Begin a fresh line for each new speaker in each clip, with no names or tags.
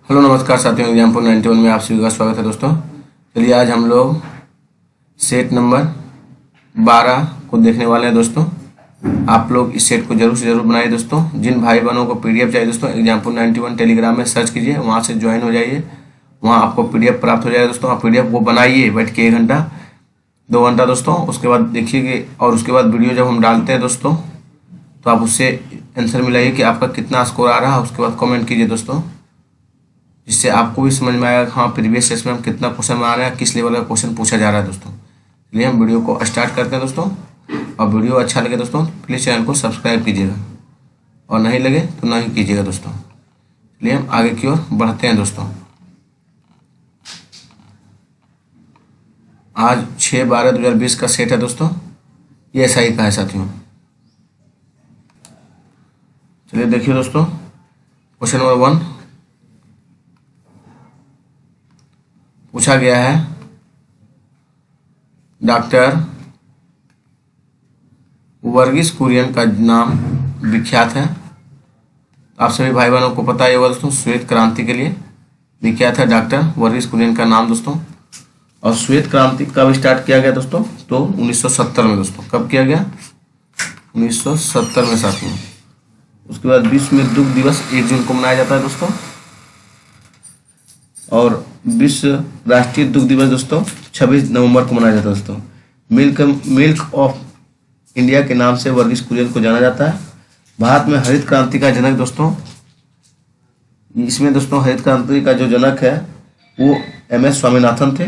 Hello नमस्कार साथियों, example 91 में आप सभी का स्वागत है दोस्तों। चलिए आज हम लोग सेट नंबर 12 को देखने वाले हैं दोस्तों। आप लोग इस सेट को जरूर से जरूर बनाइए दोस्तों। जिन भाई बहनों को पीडीएफ चाहिए दोस्तों, एग्जाम्पल 91 टेलीग्राम में सर्च कीजिए, वहाँ से ज्वाइन हो जाइए, वहाँ आपको पीडीएफ प्राप्त हो जाएगा दोस्तों। आप पीडीएफ को बनाइए बैठ के 1 घंटा 2 घंटा दोस्तों। उसके बाद देखिए और उसके बाद वीडियो जब हम डालते हैं दोस्तों तो आप उससे आंसर मिलाइए कि आपका कितना स्कोर आ रहा है। उसके बाद कमेंट कीजिए दोस्तों, जिससे आपको भी समझ में आएगा हाँ प्रीवियस टेस्ट में हम कितना क्वेश्चन आ रहा है, किस लेवल का क्वेश्चन पूछा जा रहा है दोस्तों। चलिए हम वीडियो को स्टार्ट करते हैं दोस्तों। और वीडियो अच्छा लगे दोस्तों प्लीज़ चैनल को सब्सक्राइब कीजिएगा, और नहीं लगे तो नहीं कीजिएगा दोस्तों। चलिए हम आगे की ओर बढ़ते हैं दोस्तों। आज 6/12/2020 का सेट है दोस्तों, ये SI का है साथियों। चलिए देखिए दोस्तों, क्वेश्चन नंबर 1 पूछा गया है, डॉक्टर वर्गीस कुरियन का नाम विख्यात है। आप सभी भाई बहनों को पता ही होगा दोस्तों, श्वेत क्रांति के लिए विख्यात है डॉक्टर वर्गीस कुरियन का नाम दोस्तों। और श्वेत क्रांति कब स्टार्ट किया गया दोस्तों? तो 1970 में दोस्तों। कब किया गया? 1970 में साथियों। उसके बाद विश्व मृद्युक दिवस 1 जून को मनाया जाता है दोस्तों। और विश्व राष्ट्रीय दुग्ध दिवस दोस्तों 26 नवंबर को मनाया जाता है दोस्तों। मिल्क ऑफ इंडिया के नाम से वर्गीस कुरियन को जाना जाता है। भारत में हरित क्रांति का जनक दोस्तों, इसमें दोस्तों हरित क्रांति का जो जनक है वो MS स्वामीनाथन थे।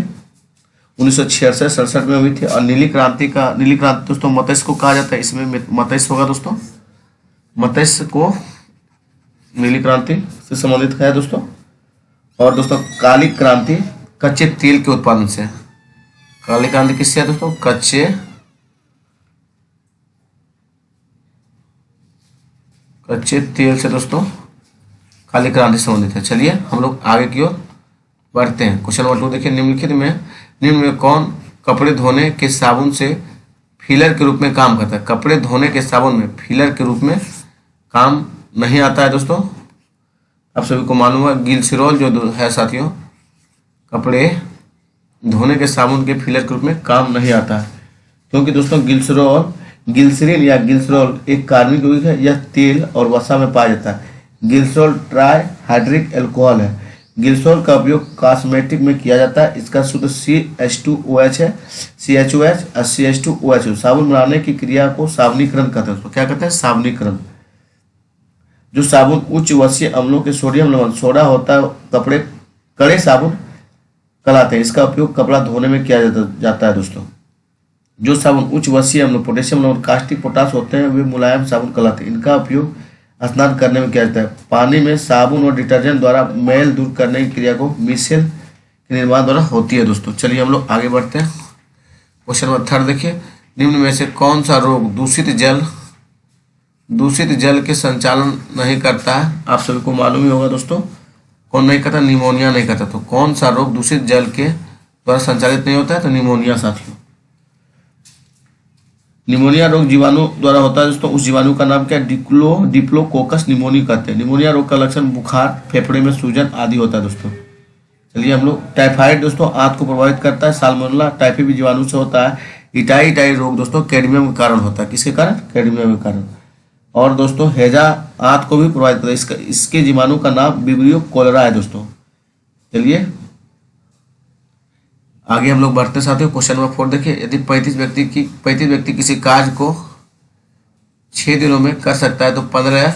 1966-67 में हुई थी। और नीली क्रांति दोस्तों मत्स्य को कहा जाता है। इसमें मत्स्य होगा दोस्तों, मत्स्य को नीली क्रांति से संबंधित है दोस्तों। और दोस्तों काली क्रांति कच्चे तेल के उत्पादन से। काली क्रांति किससे है दोस्तों? कच्चे तेल से दोस्तों काली क्रांति संबंधित है। चलिए हम लोग आगे की ओर बढ़ते हैं। क्वेश्चन नंबर 2 देखिए, निम्न में कौन कपड़े धोने के साबुन से फीलर के रूप में काम करता है? कपड़े धोने के साबुन में फीलर के रूप में काम नहीं आता है दोस्तों। आप सभी को मालूम है ग्लिसरॉल जो है साथियों, कपड़े धोने के साबुन के फीलर के रूप में काम नहीं आता है, क्योंकि दोस्तों ग्लिसरीन या ग्लिसरॉल एक कार्बनिक यौगिक है। यह तेल और वसा में पाया जाता है। ग्लिसरॉल ट्राई हाइड्रिक एल्कोहल है। ग्लिसरॉल का उपयोग कॉस्मेटिक में किया जाता है। इसका सूत्र CH2OH है, CHOH और CH2OH। साबुन बनाने की क्रिया को साबुनीकरण कहते हैं। क्या कहते हैं? साबुनीकरण। जो साबुन उच्च वसीय अम्लों के सोडियम लवण सोडा होता है, कपड़े कड़े साबुन कहलाते हैं। इसका उपयोग कपड़ा धोने में किया जाता है दोस्तों। जो साबुन उच्च वसीय अम्ल पोटेशियम लवण कास्टिक पोटाश होते हैं वे मुलायम साबुन कहलाते हैं। इनका उपयोग स्नान करने में किया जाता है। पानी में साबुन और डिटर्जेंट द्वारा मैल दूर करने की क्रिया को मिसेल के निर्माण द्वारा होती है दोस्तों। चलिए हम लोग आगे बढ़ते हैं। क्वेश्चन नंबर 3 देखिए, निम्न में से कौन सा रोग दूषित जल के संचालन नहीं करता है? आप सभी को मालूम ही होगा दोस्तों, कौन नहीं करता? निमोनिया नहीं करता। तो कौन सा रोग दूषित जल के द्वारा संचालित नहीं होता है? तो निमोनिया साथियों। निमोनिया रोग जीवाणु द्वारा होता है दोस्तों। उस जीवाणु का नाम क्या है? डिप्लोकोकस निमोनी कहते हैं। निमोनिया रोग का लक्षण बुखार, फेफड़े में सूजन आदि होता है दोस्तों। चलिए हम लोग टाइफाइड दोस्तों आंत को प्रभावित करता है। साल्मोनेला टाइफी भी जीवाणु से होता है। इटाई रोग दोस्तों कैडमियम के कारण होता है। किसके कारण? कैडमियम के कारण। और दोस्तों हैजा आंत को भी प्रभावित करता है। इसके जीवाणु का नाम विब्रियो कोलेरा है दोस्तों। चलिए आगे हम लोग बढ़ते साथियों। क्वेश्चन नंबर 4 देखिए, यदि 35 व्यक्ति किसी कार्य को 6 दिनों में कर सकता है तो 15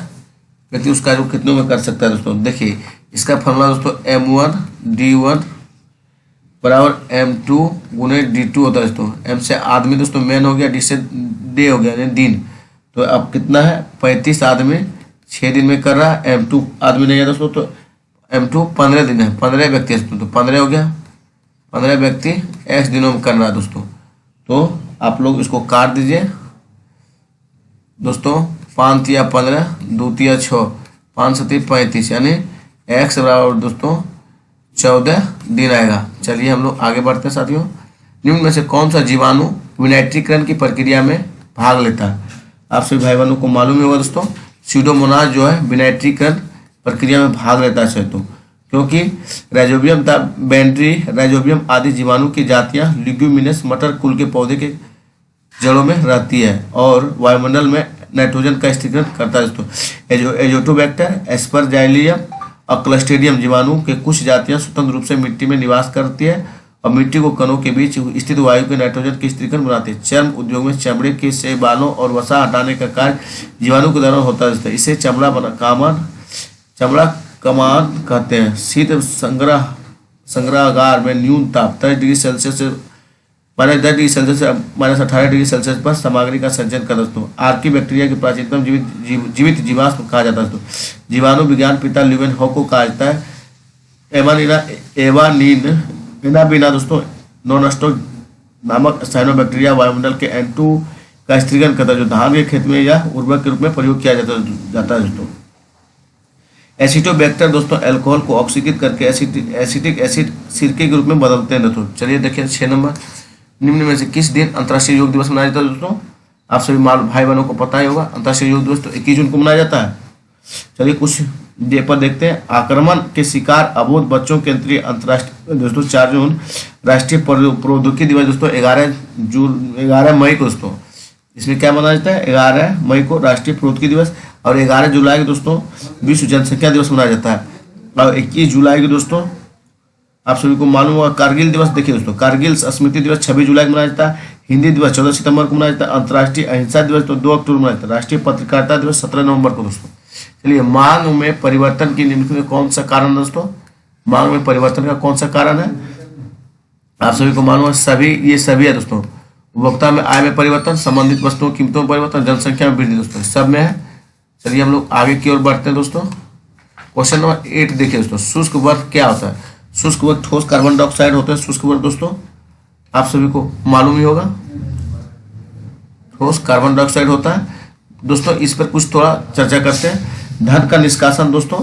व्यक्ति उस कार्य को कितनों में कर सकता है दोस्तों? देखिए इसका फॉर्मूला दोस्तों M1D1 बराबर M2 गुने D2 होता है दोस्तों। M से आदमी दोस्तों मैन हो गया, D से डे हो गया यानी दिन। तो अब कितना है? 35 आदमी 6 दिन में कर रहा है। M2 आदमी नहीं है दोस्तों, तो M2 15 दिन है, 15 व्यक्ति है तो 15 हो गया। 15 व्यक्ति X दिनों में कर रहा है दोस्तों। तो आप लोग इसको काट दीजिए दोस्तों। 5 या 15, 2 या 6, 5 7 35 यानी X बराबर दोस्तों 14 दिन आएगा। चलिए हम लोग आगे बढ़ते हैं साथियों। निम्न में से कौन सा जीवाणु विनाइट्रीकरण की प्रक्रिया में भाग लेता है? आप सभी भाई बहनों को मालूम ही होगा दोस्तों, स्यूडोमोनास जो है विनाइट्रीकरण प्रक्रिया में भाग लेता है। तो क्योंकि राइजोबियम बेंड्री राइजोबियम आदि जीवाणु की जातियां लिग्यूमिनस मटर कुल के पौधे के जड़ों में रहती है और वायुमंडल में नाइट्रोजन का स्थिरीकरण करता है दोस्तों। एजोटोबैक्टर, एस्परजाइलियम और क्लस्ट्रीडियम जीवाणु के कुछ जातियां स्वतंत्र रूप से मिट्टी में निवास करती है और मिट्टी को कणों के बीच स्थित वायु के नाइट्रोजन के स्थिरीकरण बनाते हैं। चर्म उद्योग में चमड़े के से बालों और वसा हटाने का कार्य जीवाणु के द्वारा होता है। इसे चमड़ा कमान कहते हैं। शीत संग्रहागार में न्यून ताप 10 डिग्री सेल्सियस से -10 डिग्री सेल्सियस से -18 डिग्री सेल्सियस पर सामग्री का संचयन कर दोस्तों। आर्की बैक्टीरिया की प्राचीनतम जीवित जीवाश्म कहा जाता है दोस्तों। जीवाणु विज्ञान पिता ल्यूवेन हॉक को कहा जाता है। एनाबिना दोस्तों नॉनस्टॉक नामक साइनोबैक्टीरिया वायुमंडल के N2 का स्थिरीकरण करता है जो धान के खेत में या उर्वरक के रूप में प्रयोग किया जाता है दोस्तों। एसिटोबैक्टर दोस्तों अल्कोहल को ऑक्सीकृत करके एसिटिक एसिड सिरके के रूप में बदलते हैं दोस्तों। चलिए देखिए 6 नंबर, निम्न में से किस दिन अंतर्राष्ट्रीय योग दिवस मनाया जाता है दोस्तों? आप सभी भाई बहनों को पता ही होगा अंतर्राष्ट्रीय योग दिवस तो 21 जून को मनाया जाता है। चलिए कुछ पेपर देखते हैं। आक्रमण के शिकार अबोध बच्चों के लिए अंतर्राष्ट्रीय दोस्तों 4 जून। राष्ट्रीय प्रौद्योगिकी दिवस दोस्तों 11 मई को दोस्तों। इसमें क्या मनाया जाता है? 11 मई को राष्ट्रीय प्रौद्योगिकी दिवस और 11 जुलाई को दोस्तों विश्व जनसंख्या दिवस मनाया जाता है। और 21 जुलाई को दोस्तों आप सभी को मालूम होगा कारगिल दिवस। देखिए दोस्तों कारगिल स्मृति दिवस 26 जुलाई को मनाया जाता है। हिंदी दिवस 14 सितंबर को मनाया जाता है। अंतर्राष्ट्रीय अहिंसा दिवस तो 2 अक्टूबर को मनाया जाता है। राष्ट्रीय पत्रकारिता दिवस 17 नवंबर को दोस्तों। चलिए मांग में परिवर्तन की निम्नलिखित में कौन सा कारण दोस्तों? मांग में परिवर्तन का कौन सा कारण है? आप सभी को मालूम है ये सभी है दोस्तों। उपभोक्ता में आय में परिवर्तन, संबंधित वस्तुओं कीमतों में परिवर्तन, जनसंख्या में वृद्धि दोस्तों सब में है। चलिए हम लोग आगे की ओर बढ़ते हैं दोस्तों। क्वेश्चन नंबर 8 देखिए दोस्तों। शुष्क बर्फ क्या होता है? शुष्क बर्फ ठोस कार्बन डाइऑक्साइड होता है। शुष्क बर्फ दोस्तों आप सभी को मालूम ही होगा ठोस कार्बन डाइऑक्साइड होता है दोस्तों। इस पर कुछ थोड़ा चर्चा करते हैं। धन का निष्कासन दोस्तों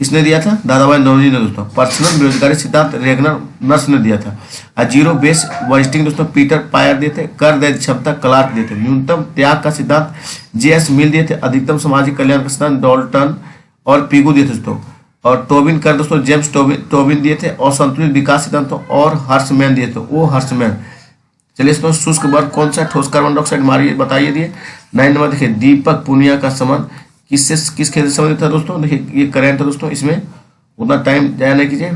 किसने दिया था? दादाभाई नौरोजी ने दोस्तों। पर्सनल बेरोजगारी सिद्धांत रेगनर नर्स ने दिया था। जीरो बेस बजटिंग दोस्तों पीटर पायर दिए थे। कर दे क्षमता क्लार्क दिए थे। न्यूनतम त्याग का सिद्धांत JS मिल दिए थे। अधिकतम सामाजिक कल्याण का सिद्धांत डॉल्टन और पिगू दिए थे दोस्तों। और टोबिन कर दोस्तों जेम्स टोबिन दिए थे। और संतुलित विकास सिद्धांत और हर्षमैन दिए थे। ओ हर्षमैन। चलिए इसमें शुष्क बर्फ कौन सा? ठोस कार्बन डाइऑक्साइड मारिए बताइए दिए। 9 नंबर देखिए दीपक पुनिया का संबंध किस खेल से संबंधित था दोस्तों? देखिए ये करंट है दोस्तों। इसमें उतना टाइम जाया नहीं कीजिए।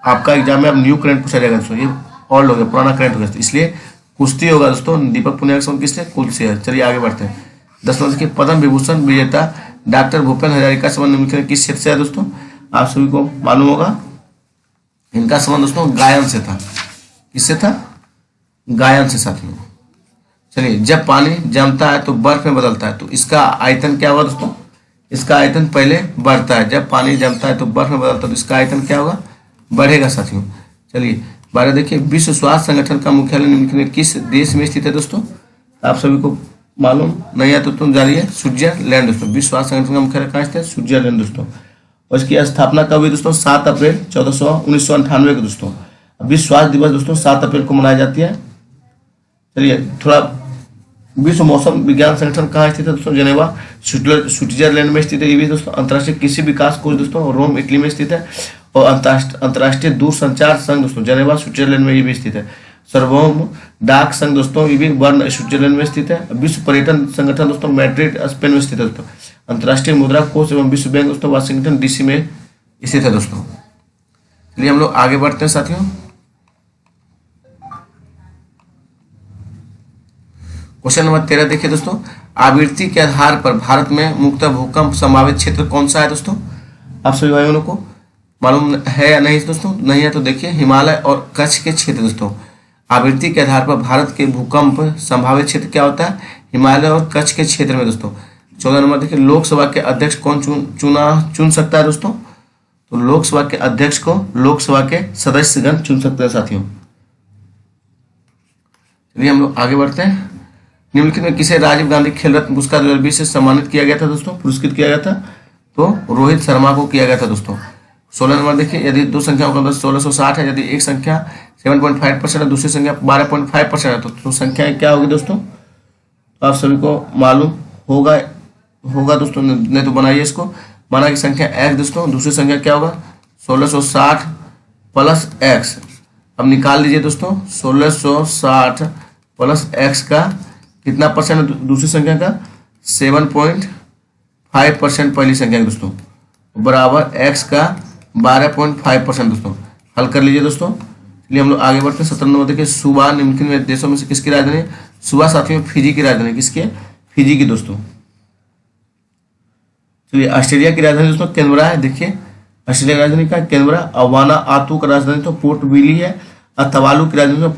आपका एग्जाम में अब न्यू करंट पूछा जाएगा दोस्तों। ये ओल्ड हो गया, पुराना करंट हो गया, इसलिए कुश्ती होगा दोस्तों। दीपक पुनिया का संबंध किससे? कुल से है। चलिए आगे बढ़ते हैं। 10 नंबर देखिए पद्म विभूषण विजेता डॉक्टर भूपेन हजारिका संबंध निम्नलिखित किस क्षेत्र से है दोस्तों? आप सभी को मालूम होगा इनका संबंध दोस्तों गायन से था। किससे था? गायन से साथियों। चलिए जब पानी जमता है तो बर्फ में बदलता है तो इसका आयतन क्या होगा दोस्तों? इसका आयतन पहले बढ़ता है। जब पानी जमता है तो बर्फ में बदलता है तो इसका आयतन क्या होगा? बढ़ेगा साथियों। चलिए 12 देखिए विश्व स्वास्थ्य संगठन का मुख्यालय निम्नलिखित में किस देश में स्थित है दोस्तों? आप सभी को मालूम नहीं है तो तुम जानिए। स्विट्जरलैंड दोस्तों। विश्व स्वास्थ्य संगठन का मुख्यालय कहाँ स्थित है? स्विट्जरलैंड दोस्तों। और इसकी स्थापना कब हुई दोस्तों? 7 अप्रैल 1998 को दोस्तों। विश्व स्वास्थ्य दिवस दोस्तों 7 अप्रैल को मनाई जाती है। चलिए थोड़ा विश्व मौसम विज्ञान संगठन कहाँ स्थित है दोस्तों? जेनेवा स्विट्जरलैंड में स्थित है। ये भी दोस्तों अंतर्राष्ट्रीय कृषि विकास कोष दोस्तों रोम इटली में स्थित है। और अंतर्राष्ट्रीय दूरसंचार संघ दोस्तों जेनेवा स्विट्जरलैंड में ये भी स्थित है। सार्वभौम डाक संघ दोस्तों ये भी बर्न स्विट्जरलैंड में स्थित है। विश्व पर्यटन संगठन दोस्तों मैड्रिड स्पेन में स्थित है दोस्तों। अंतर्राष्ट्रीय मुद्रा कोष एवं विश्व बैंक दोस्तों वाशिंगटन DC में स्थित है दोस्तों। चलिए हम लोग आगे बढ़ते हैं साथियों। क्वेश्चन नंबर 13 देखिए दोस्तों। आवृत्ति के आधार पर भारत में मुख्यतः भूकंप संभावित क्षेत्र कौन सा है दोस्तों? आप सभी भाई बहनों को मालूम है या नहीं दोस्तों? नहीं है तो देखिए हिमालय और कच्छ के क्षेत्र दोस्तों। आवृत्ति के आधार पर भारत के भूकंप संभावित क्षेत्र क्या होता है? हिमालय और कच्छ के क्षेत्र में दोस्तों। 14 नंबर देखिए लोकसभा के अध्यक्ष कौन चुन सकता है दोस्तों? तो लोकसभा के अध्यक्ष को लोकसभा के सदस्यगण चुन सकते हैं साथियों। चलिए हम लोग आगे बढ़ते हैं। निम्नलिखित में किसे राजीव गांधी खेल रत्न पुरस्कार 2020 से सम्मानित किया गया था दोस्तों? पुरस्कृत किया गया था तो रोहित शर्मा को किया गया था दोस्तों। 16 नंबर देखिए यदि दो संख्याओं का 1660 है, यदि एक संख्या 7.5% है, दूसरी संख्या 12.5% है तो संख्या क्या होगी दोस्तों? तो आप सभी को मालूम होगा दोस्तों, नहीं तो बनाइए इसको। माना कि संख्या x दोस्तों, दूसरी संख्या क्या होगा 1660 प्लस एक्स। अब निकाल लीजिए दोस्तों, 1660 प्लस एक्स का कितना परसेंट है दूसरी संख्या का, 7.5% पहली संख्या का दोस्तों, बराबर एक्स का 12.5% दोस्तों। हल कर लीजिए दोस्तों। चलिए हम लोग आगे बढ़ते हैं। 17 नंबर देखिए, सुबा निम्नलिखित देशों में से किसकी राजधानी है? सुबा साथियों फिजी की राजधानी, किसकी है? फिजी की दोस्तों। चलिए ऑस्ट्रेलिया की राजधानी दोस्तों कैनबरा है। देखिए ऑस्ट्रेलिया की राजधानी का कैनबरा। अवाना आतू का राजधानी तो पोर्ट विली है। अतवालू की राजधानी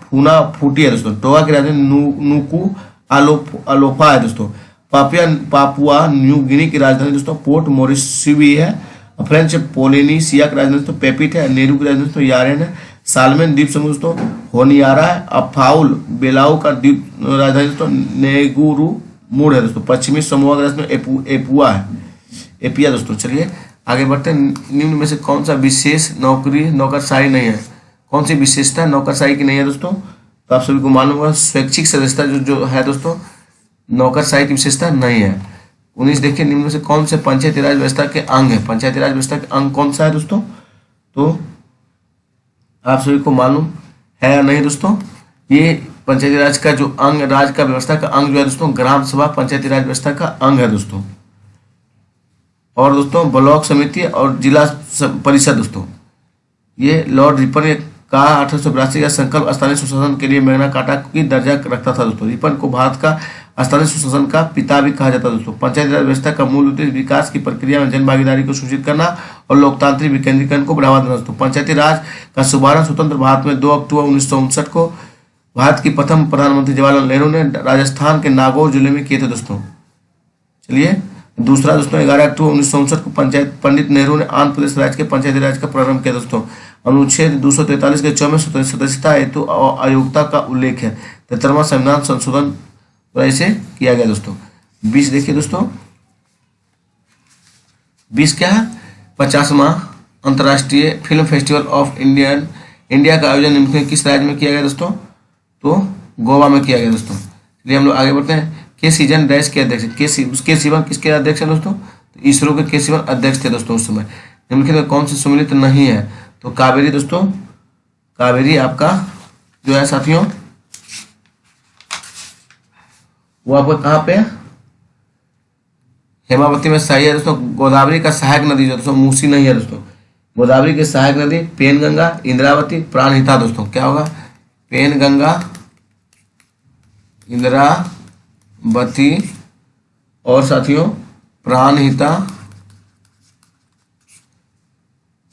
फूना फूटी है दोस्तों। टोगा की राजधानी नुकू अलोफा है दोस्तों। पापुआ न्यू गिनी की राजधानी दोस्तों पोर्ट मोरिस्बी है। फ्रेंच पोलिनेशिया की राजधानी दोस्तों पेपिट है। नेहरू की राजधानी दोस्तों यारेन है। सालमेन द्वीप समूह दोस्तों होनियारा है। अफाउल बेलाऊ का द्वीप राजधानी दोस्तों नेगुरु मूड है दोस्तों। पश्चिमी समोआ का राजधानी एपुआ है, एपिया दोस्तों। चलिए आगे बढ़ते हैं। निम्न में से कौन सा विशेष नौकरशाही नहीं है? कौन सी विशेषता नौकरशाही की नहीं है दोस्तों? तो आप सभी को मालूम होगा स्वैच्छिक सदस्यता जो है दोस्तों, नौकरशाही की विशेषता नहीं है। 19 देखिए, निम्न में से कौन से पंचायती राज व्यवस्था के अंग है? पंचायती राज व्यवस्था के अंग कौन सा है दोस्तों? तो आप सभी को मालूम है या नहीं दोस्तों? ये पंचायती राज का जो अंग, राज का व्यवस्था का अंग जो है दोस्तों, ग्राम सभा पंचायती राज व्यवस्था का अंग है दोस्तों। और दोस्तों ब्लॉक समिति और जिला परिषद दोस्तों, ये लॉर्ड रिपन का 1882 का संकल्प स्थानीय सुशासन के लिए मैग्ना कार्टा की दर्जा रखता था दोस्तों। रिपन को भारत का स्थानीय सुशासन का पिता भी कहा जाता है दोस्तों। पंचायती राज व्यवस्था का मूल उद्देश्य विकास की प्रक्रिया में जन भागीदारी को सुनिश्चित करना और लोकतांत्रिक विकेंद्रीकरण को बढ़ावा देना दोस्तों। पंचायती राज का शुभारंभ स्वतंत्र भारत में 2 अक्टूबर 1959 को भारत की प्रथम प्रधानमंत्री जवाहरलाल नेहरू ने राजस्थान के नागौर जिले में किए थे दोस्तों। चलिए दूसरा दोस्तों, 11 अक्टूबर 1959 को पंडित नेहरू ने आंध्र प्रदेश राज्य के पंचायती राज का प्रारंभ किया दोस्तों। अनुच्छेद 243 के 24 सदस्यता हेतु अयोग्यता का उल्लेख है। 73वां संविधान संशोधन ऐसे किया गया दोस्तों। 20 देखिए दोस्तों, 20 क्या है? 50वां अंतर्राष्ट्रीय फिल्म फेस्टिवल ऑफ इंडिया का आयोजन निम्नलिखित किस राज्य में किया गया दोस्तों? तो गोवा में किया गया दोस्तों। चलिए हम लोग आगे बढ़ते हैं। के सीजन डैश के अध्यक्ष, के सिवन किसके अध्यक्ष हैं दोस्तों? तो इसरो के सिवन अध्यक्ष थे दोस्तों उस समय। निम्नलिखित में कौन से सम्मिलित नहीं है? तो कावेरी दोस्तों, कावेरी आपका जो है साथियों वो आपका कहाँ पे है? हेमावती में सही है दोस्तों। गोदावरी का सहायक नदी जो दोस्तों मूसी नहीं है दोस्तों। गोदावरी की सहायक नदी पेनगंगा, इंद्रावती, प्राणहिता दोस्तों। क्या होगा? पेनगंगा, इंद्रावती और साथियों प्राणहिता,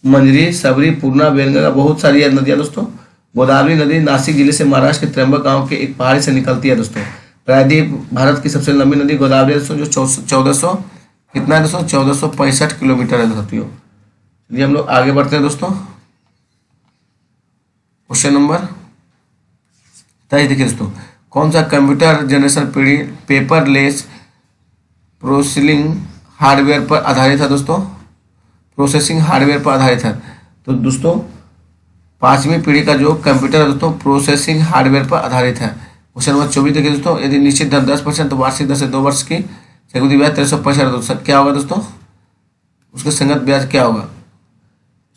मंजरी, सबरी, पूर्णा, वेलगंगा, बहुत सारी नदियां दोस्तों। गोदावरी नदी नासिक जिले से महाराष्ट्र के त्र्यंबक गांव के एक पहाड़ी से निकलती है दोस्तों। प्रायद्वीप भारत की सबसे लंबी नदी गोदावरी है दोस्तों, जो 1400 कितना है दोस्तों? 1465 किलोमीटर है साथियों। चलिए हम लोग आगे बढ़ते हैं दोस्तों। क्वेश्चन नंबर 23 देखिए दोस्तों, कौन सा कंप्यूटर जनरेशन पीढ़ी पेपरलेस प्रोसेसिंग हार्डवेयर पर आधारित है दोस्तों? प्रोसेसिंग हार्डवेयर पर आधारित है। तो दोस्तों 5वीं पीढ़ी का जो कंप्यूटर है दोस्तों प्रोसेसिंग हार्डवेयर पर आधारित है। क्वेश्चन नंबर 24 देखिए दोस्तों, यदि निश्चित दर 10% तो वार्षिक दर से 2 वर्ष की चक्रवृद्धि ब्याज 1365 दोस्तों क्या होगा दोस्तों? उसके संगत ब्याज क्या होगा?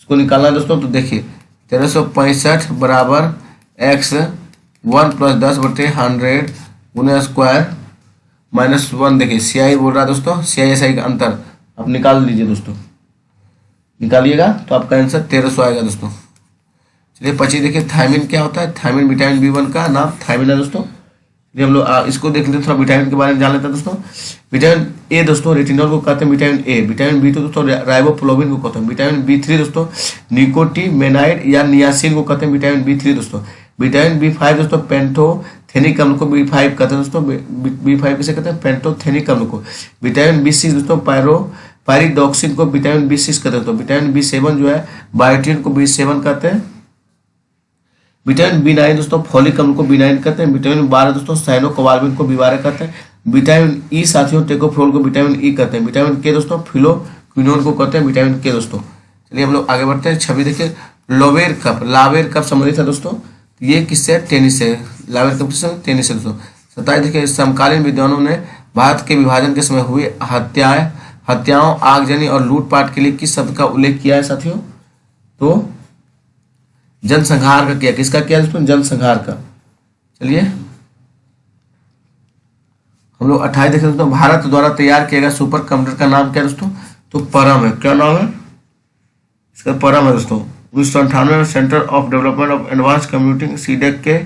इसको निकालना है दोस्तों। तो देखिए 1365 बराबर x1 + 10/100 गुना स्क्वायर -1। देखिए CI बोल रहा है दोस्तों, CI/SI का अंतर आप निकाल लीजिए दोस्तों। निकालिएगा तो आपका आंसर 1300 आएगा दोस्तों। चलिए 25 देखिए, थायमिन क्या होता है? थायमिन विटामिन B1 का नाम थायमिन है दोस्तों। चलिए हम लोग इसको देख लेते हैं, थोड़ा विटामिन के बारे में जान लेते हैं दोस्तों। विटामिन ए दोस्तों रेटिनॉल को कहते हैं विटामिन ए। विटामिन B2 दोस्तों राइबोफ्लोविन को कहते हैं। विटामिन B3 दोस्तों निकोटिमेनाइड या नियासिन को कहते हैं विटामिन B3 दोस्तों। विटामिन B5 दोस्तों पेंटोथेनिक अम्ल को B5 कहते हैं दोस्तों। B5 किसे कहते हैं? पेंटोथेनिक अम्ल को। विटामिन B6 दोस्तों पायरिडॉक्सिन को विटामिन B6 कहते हैं। तो विटामिन B7 जो है बायोटिन को B7 कहते हैं। विटामिन B9 दोस्तों फॉलिक अम्ल को B9 कहते हैं। विटामिन 12 दोस्तों साइनोकोबाल्मिन को B12 कहते हैं। विटामिन ई साथियों टेकोफ्लोल को विटामिन ई कहते हैं। विटामिन के दोस्तों फिलोक्विनोन को कहते हैं विटामिन के दोस्तों। चलिए हम लोग आगे बढ़ते हैं। 26 देखिए, लावेर कप संबंधित है दोस्तों। ये किससे? टेनिस से। लावेर कप किससे? टेनिस से दोस्तों। 27 देखिए, समकालीन विद्वानों ने भारत के विभाजन के समय हुई हत्याओं, आगजनी और लूटपाट के लिए किस शब्द का उल्लेख किया है साथियों? तो जनसंहार का किया। किसका किया दोस्तों? जनसंहार का। चलिए हम लोग 28 देखें दोस्तों। भारत द्वारा तैयार किया गया सुपर कंप्यूटर का नाम क्या है दोस्तों? तो परम है। क्या नाम है इसका? परम है दोस्तों। 1998 में centre of development of advance computing CDAC के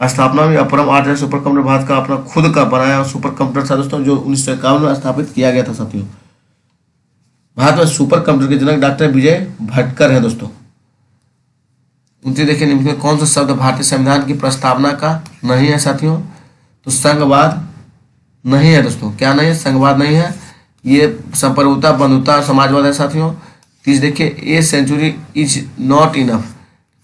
स्थापना में परम 8 सुपर कंप्यूटर भारत का अपना खुद का बनाया सुपर कंप्यूटर था दोस्तों, जो 1951 में स्थापित किया गया था साथियों। भारत में सुपर कंप्यूटर के जनक डॉक्टर विजय भटकर है दोस्तों। उनसे देखिए निम्न में कौन सा शब्द भारतीय संविधान की प्रस्तावना का नहीं है साथियों? तो संघवाद नहीं है दोस्तों। क्या नहीं है? संघवाद नहीं है। ये संप्रभुता, बंधुता, समाजवाद है साथियों। तीस देखिए, A century is not enough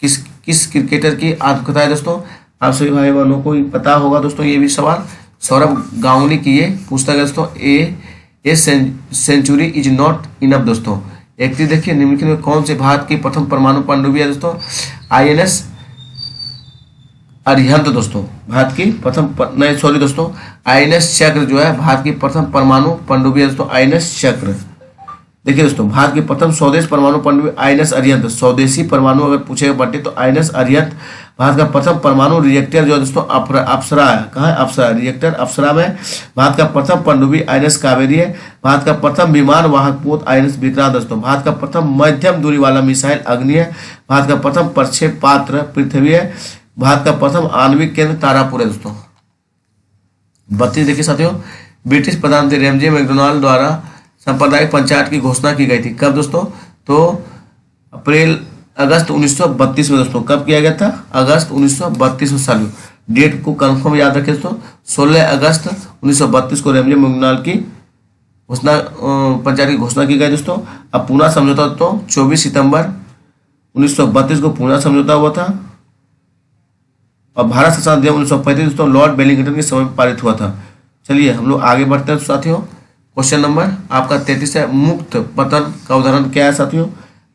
किस क्रिकेटर की आत्मकथा है दोस्तों? आप सभी भाई बहनों को पता होगा दोस्तों ये भी सवाल। सौरभ गांगुली की ये पुस्तक है दोस्तों, A century is not enough दोस्तों। 31 देखिए, निम्नलिखित में कौन से भारत की प्रथम परमाणु पनडुब्बी है दोस्तों? INS अरिहंत दोस्तों। भारत की प्रथम नहीं सॉरी दोस्तों, INS चक्र जो है भारत की प्रथम परमाणु पनडुब्बी है दोस्तों, INS चक्र। देखिए दोस्तों, भारत की प्रथम स्वदेश परमाणु पनडुब्बी INS अरिहंत। स्वदेशी परमाणु अगर पूछेगा बटे तो INS अरिहंत। भारत का प्रथम परमाणु रिएक्टर जो है दोस्तों अप्सरा है। कहाँ है? अप्सरा रिएक्टर अप्सरा में। भारत का प्रथम पनडुब्बी INS कावेरी है। भारत का प्रथम विमान वाहक पोत INS विक्रांत दोस्तों। भारत का प्रथम मध्यम दूरी वाला मिसाइल अग्नि है। भारत का प्रथम प्रक्षेपास्त्र पृथ्वी है। भारत का प्रथम आणविक केंद्र तारापुर है दोस्तों। 32 देखिए साथियों, ब्रिटिश प्रधानमंत्री रेमजे मैकडोनाल्ड द्वारा सांप्रदायिक पंचायत की घोषणा की गई थी। कब दोस्तों? तो अगस्त 1932 में दोस्तों। कब किया गया था? अगस्त 1932 में सालियों। डेट को कंफर्म याद रखें दोस्तों, 16 अगस्त 1932 को रेमजे मैकडोनाल्ड की घोषणा पंचायत की घोषणा की गई दोस्तों। अब पूना समझौता दोस्तों 24 सितंबर 1932 को पूना समझौता हुआ था। और भारत शासन अधिनियम 1935 दोस्तों लॉर्ड वेलिंगटन के समय में पारित हुआ था। चलिए हम लोग आगे बढ़ते हैं साथियों। क्वेश्चन नंबर आपका 33 है, मुक्त पतन का उदाहरण क्या है साथियों?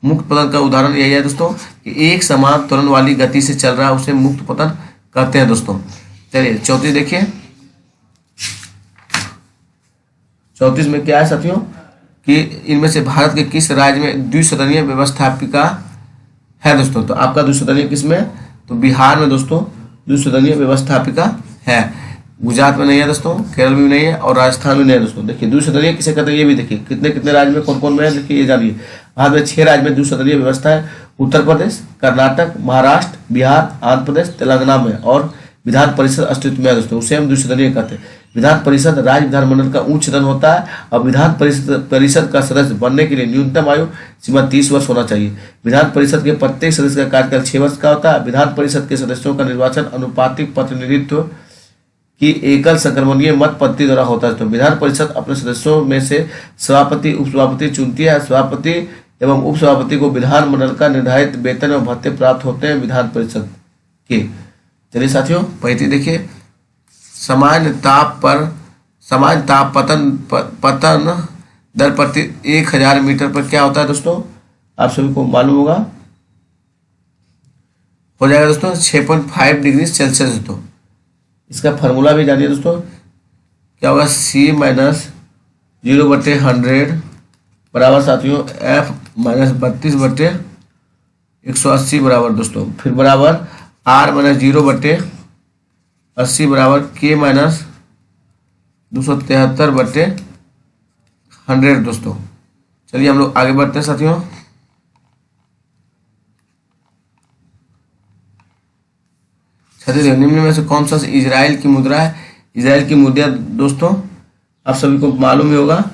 मुक्त पतन का उदाहरण यही है दोस्तों कि एक समान त्वरण वाली गति से चल रहा है, उसे मुक्त पतन कहते हैं दोस्तों। चलिए 34 देखिए, 34 में क्या है साथियों कि इनमें से भारत के किस राज्य में द्विसदनीय व्यवस्थापिका है दोस्तों? तो आपका द्विसदनीय किस में? तो बिहार में दोस्तों द्विसदनीय व्यवस्थापिका है। गुजरात में नहीं है दोस्तों, केरल में भी नहीं है और राजस्थान में नहीं है दोस्तों। देखिए द्विसदनीय किसे कहते हैं ये भी देखिए, कितने कितने राज्य में कौन कौन में है देखिए ये जानिए। भारत में 6 राज्य में द्विसदनीय व्यवस्था है, उत्तर प्रदेश, कर्नाटक, महाराष्ट्र, बिहार, आंध्र प्रदेश, तेलंगाना में। और विधान परिषद अस्तित्व में है दोस्तों, उसे हम द्विसदनीय कहते हैं। विधान परिषद राज्य विधानमंडल का उच्च सदन होता है और विधान परिषद का सदस्य बनने के लिए न्यूनतम आयु सीमा 30 वर्ष होना चाहिए। विधान परिषद के प्रत्येक सदस्य का कार्यकाल 6 वर्ष का होता है। विधान परिषद के सदस्यों का निर्वाचन अनुपातिक प्रतिनिधित्व की एकल संक्रमणीय मत पद्धति द्वारा होता है। तो विधान परिषद अपने सदस्यों में से सभापति उपसभापति चुनती है। सभापति एवं उपसभापति को विधानमंडल का निर्धारित वेतन एवं भत्ते प्राप्त होते हैं विधान परिषद के। चलिए साथियों 35 देखिए, सामान्य ताप पतन दर प्रति 1000 मीटर पर क्या होता है दोस्तों? आप सभी को मालूम होगा, हो जाएगा दोस्तों 6.5 डिग्री सेल्सियस दोस्तों। इसका फार्मूला भी जानिए दोस्तों, क्या होगा? C माइनस 0/100 बराबर साथियों F माइनस 32/180 बराबर दोस्तों। फिर बराबर R माइनस 0/80 बराबर K माइनस 273/100 दोस्तों। चलिए हम लोग आगे बढ़ते हैं साथियों। निम्न में से कौन सा इजराइल की मुद्रा है? इजराइल की मुद्रा दोस्तों आप सभी को मालूम ही होगा,